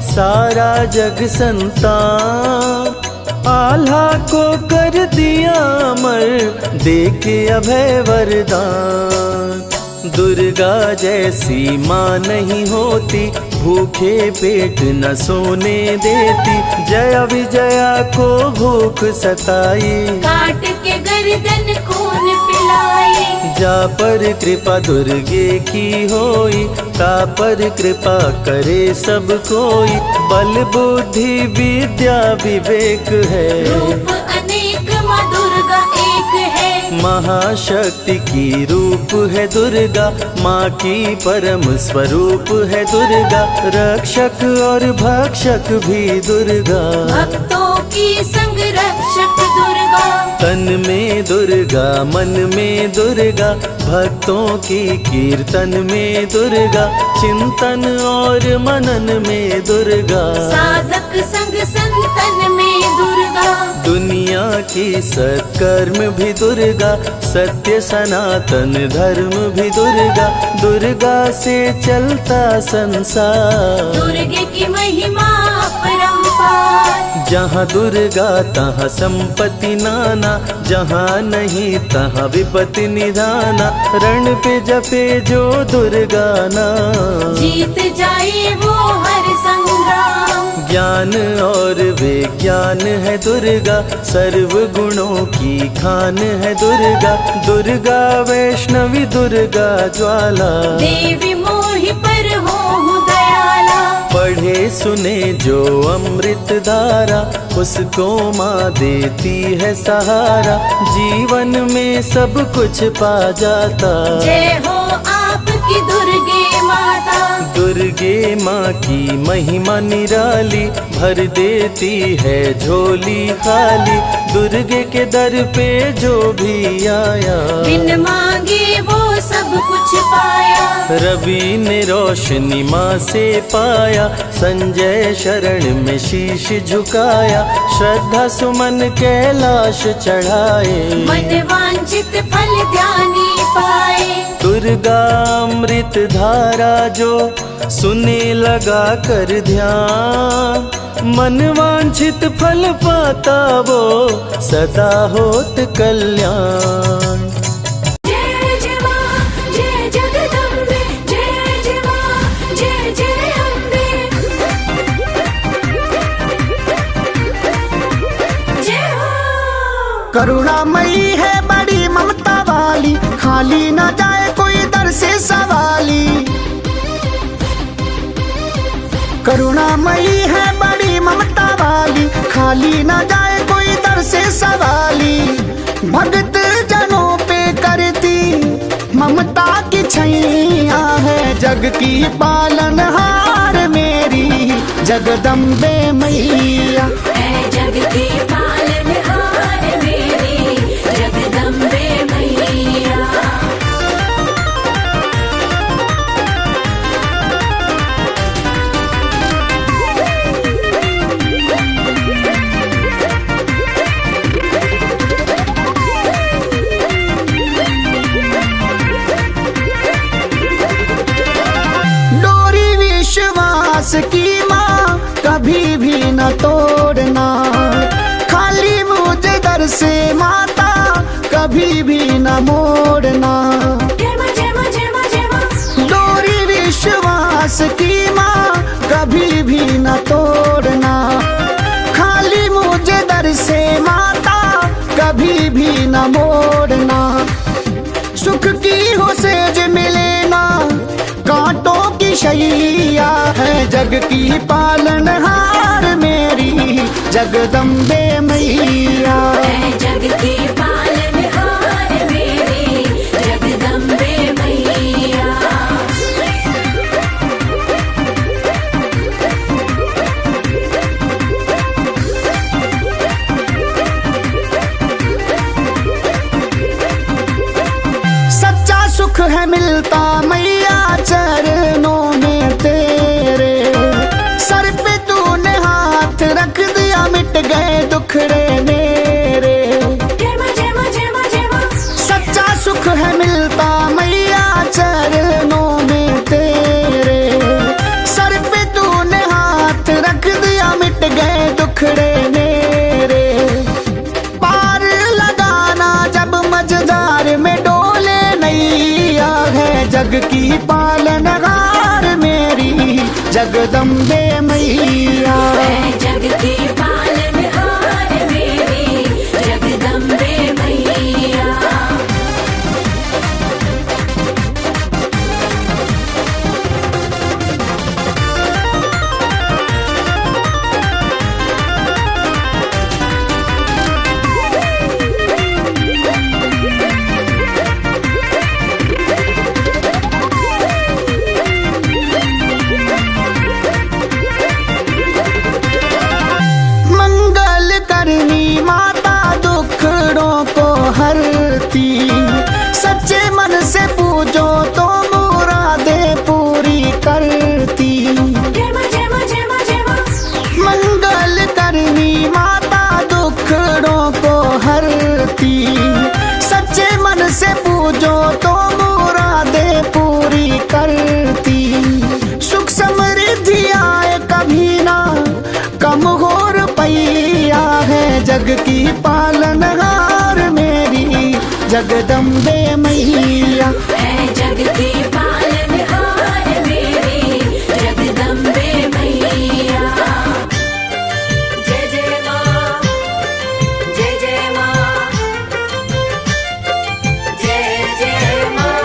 सारा जग संतान। आल्हा को कर दिया अमर, देके अभय वरदान। दुर्गा जैसी माँ नहीं होती, भूखे पेट न सोने देती। जया विजया को भूख सताई, काट के गर्दन खून पिलाई। जा पर कृपा दुर्गे की होई, ता पर कृपा करे सब कोई। बल बुद्धि विद्या विवेक है, रूप अनेक माँ दुर्गा एक है। महाशक्ति की रूप है दुर्गा, माँ की परम स्वरूप है दुर्गा। रक्षक और भक्षक भी दुर्गा, भक्तों की संग रक्षक दुर्गा। तन में दुर्गा मन में दुर्गा, भक्तों की कीर्तन में दुर्गा। चिंतन और मनन में दुर्गा, साधक संग संतन में दुर्गा। दुनिया की सत्कर्म भी दुर्गा, सत्य सनातन धर्म भी दुर्गा। दुर्गा से चलता संसार, दुर्गे की महिमा अपरंपार। जहाँ दुर्गा तहाँ संपत्ति नाना, जहाँ नहीं तहाँ विपत्ति निधाना। रण पे जपे जो दुर्गा नाम, जीत जाए वो हर संग्राम। ज्ञान और विज्ञान है दुर्गा, सर्व गुणों की खान है दुर्गा। दुर्गा वैष्णवी दुर्गा ज्वाला, देवी मोहि पर हो दयाला। पढ़े सुने जो अमृत धारा, उसको माँ देती है सहारा। जीवन में सब कुछ पा जाता, जय हो आपकी दुर्गे माता। दुर्गे माँ की महिमा निराली, भर देती है झोली खाली। दुर्गे के दर पे जो भी आया, बिन मांगे वो सब कुछ पाया। रवि ने रोशनी माँ से पाया, संजय शरण में शीश झुकाया, श्रद्धा सुमन कैलाश चढ़ाए। मन वांछित फल ध्यानी पाए। दुर्गा अमृत धारा जो सुने लगा कर ध्यान, मन वांछित फल पाता वो सदा होत कल्याण। जय जय मां जय जगदम्बे, जय जय मां जय जय अम्बे। जय हो। करुणामयी है बड़ी ममता वाली, खाली न जाए कोई दर से सवाली। करुणामयी है बड़ी ममता वाली, खाली न जाए कोई दर से सवाली। भक्त जनों पे करती ममता की छैया है, जग की पालनहार मेरी जगदम्बे मैया। है जग की पालनहार मेरी जगदम्बे मैया। डोरी विश्वास की माँ कभी भी न तोड़ना, खाली मुझे दर से माता कभी भी न मोड़ना। जय मां जय मां जय मां जय मां। डोरी विश्वास की माँ कभी भी न तोड़ना, खाली मुझे दर से माता कभी भी न मोड़ना। सुख की हो सेज मिले ना, कांटों की शैया है जग की पालनहार मेरी जगदम्बे मैया। है जग की पालनहार मेरी जगदम्बे मैया। सच्चा सुख है मिलता मैया चरणों में तेरे, सर पे तूने हाथ रख दिया मिट गए दुखड़े मेरे। जय मां जय मां जय मां जय मां। सच्चा सुख है मिलता मैया चरणों में तेरे, सर पे तूने हाथ रख दिया मिट गए दुखड़े मेरे। पार लगाना जब मझधार में डोले नैया है, जग की पालनहार मेरी जगदम्बे मैया। है जग की पालनहार मेरी जगदम्बे मैया। मंगल करनी माता दुखड़ों को हरती, सच्चे मन से पूजो तो मुरादें पूरी करती। जय मां जय मां जय मां जय मां। मंगल करनी माता दुखड़ों को हरती, सच्चे मन से पूजो तो मुरादें पूरी करती। सुख समृद्धि आए कभी ना कम हो रुपैया है, जग की पालनहार मेरी जगदम्बे मैया। है जग की पालनहार मेरी जगदम्बे मैया। जय जय मां जय जय मां जय जय मां।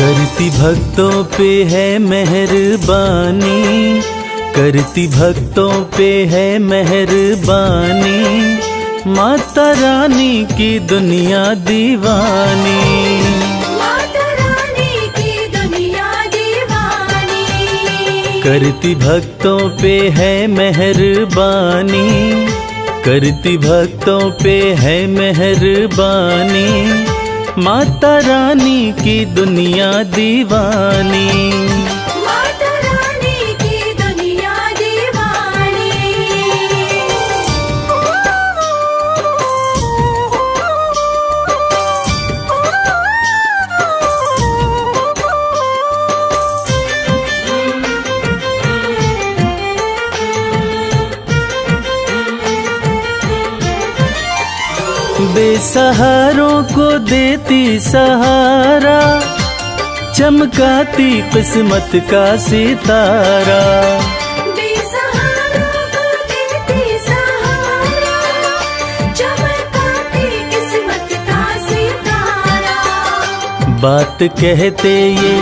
करती भक्तों पे है मेहरबानी, करती भक्तों पे है मेहरबानी, माता रानी की दुनिया दीवानी। माता रानी की दुनिया दीवानी। करती भक्तों पे है मेहरबानी, करती भक्तों पे है मेहरबानी। माता रानी की दुनिया दीवानी। माता रानी की दुनिया दीवानी। बेसहारों को देती सहारा, चमकाती किस्मत का सितारा। बेसहारों को देती सहारा, चमकाती किस्मत का सितारा। बात कहते ये,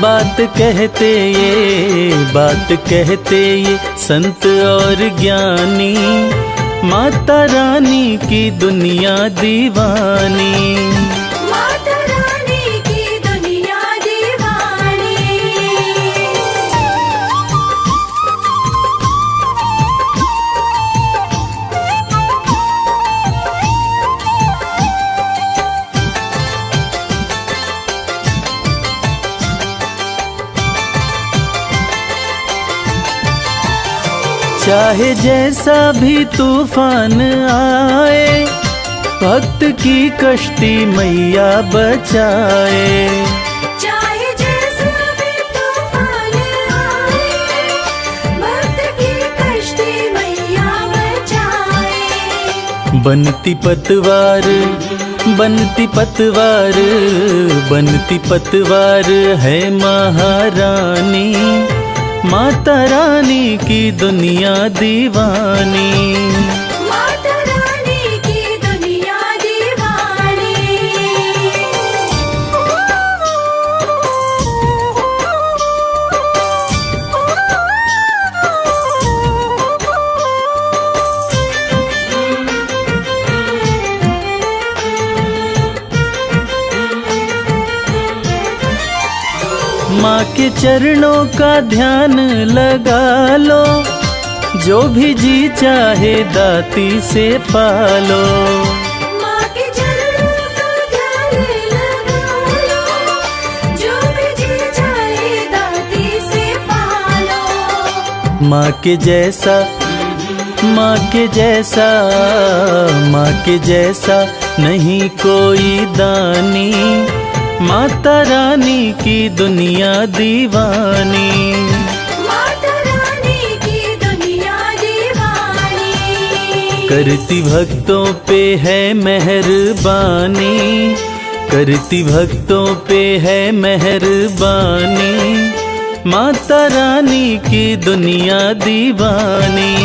बात कहते ये, बात कहते ये संत और ज्ञानी। माता रानी की दुनिया दीवानी। माता रानी की दुनिया दीवानी। चाहे जैसा भी तूफान आए, भक्त की कश्ती मैया बचाए। चाहे जैसा भी तूफान आए, भक्त की कश्ती मैया बचाए। बनती पतवार, बनती पतवार, बनती पतवार है महारानी। माता रानी की दुनिया दीवानी। माता रानी की दुनिया दीवानी। माँ के चरणों का ध्यान लगा लो, जो भी जी चाहे दाती से पालो। माँ के चरणों का ध्यान लगा लो, जो भी जी चाहे दाती से पालो। माँ के जैसा, माँ के जैसा, माँ के जैसा नहीं कोई दानी। माता रानी की दुनिया दीवानी। माता रानी की दुनिया दीवानी। करती भक्तों पे है मेहरबानी, करती भक्तों पे है मेहरबानी। माता रानी की दुनिया दीवानी।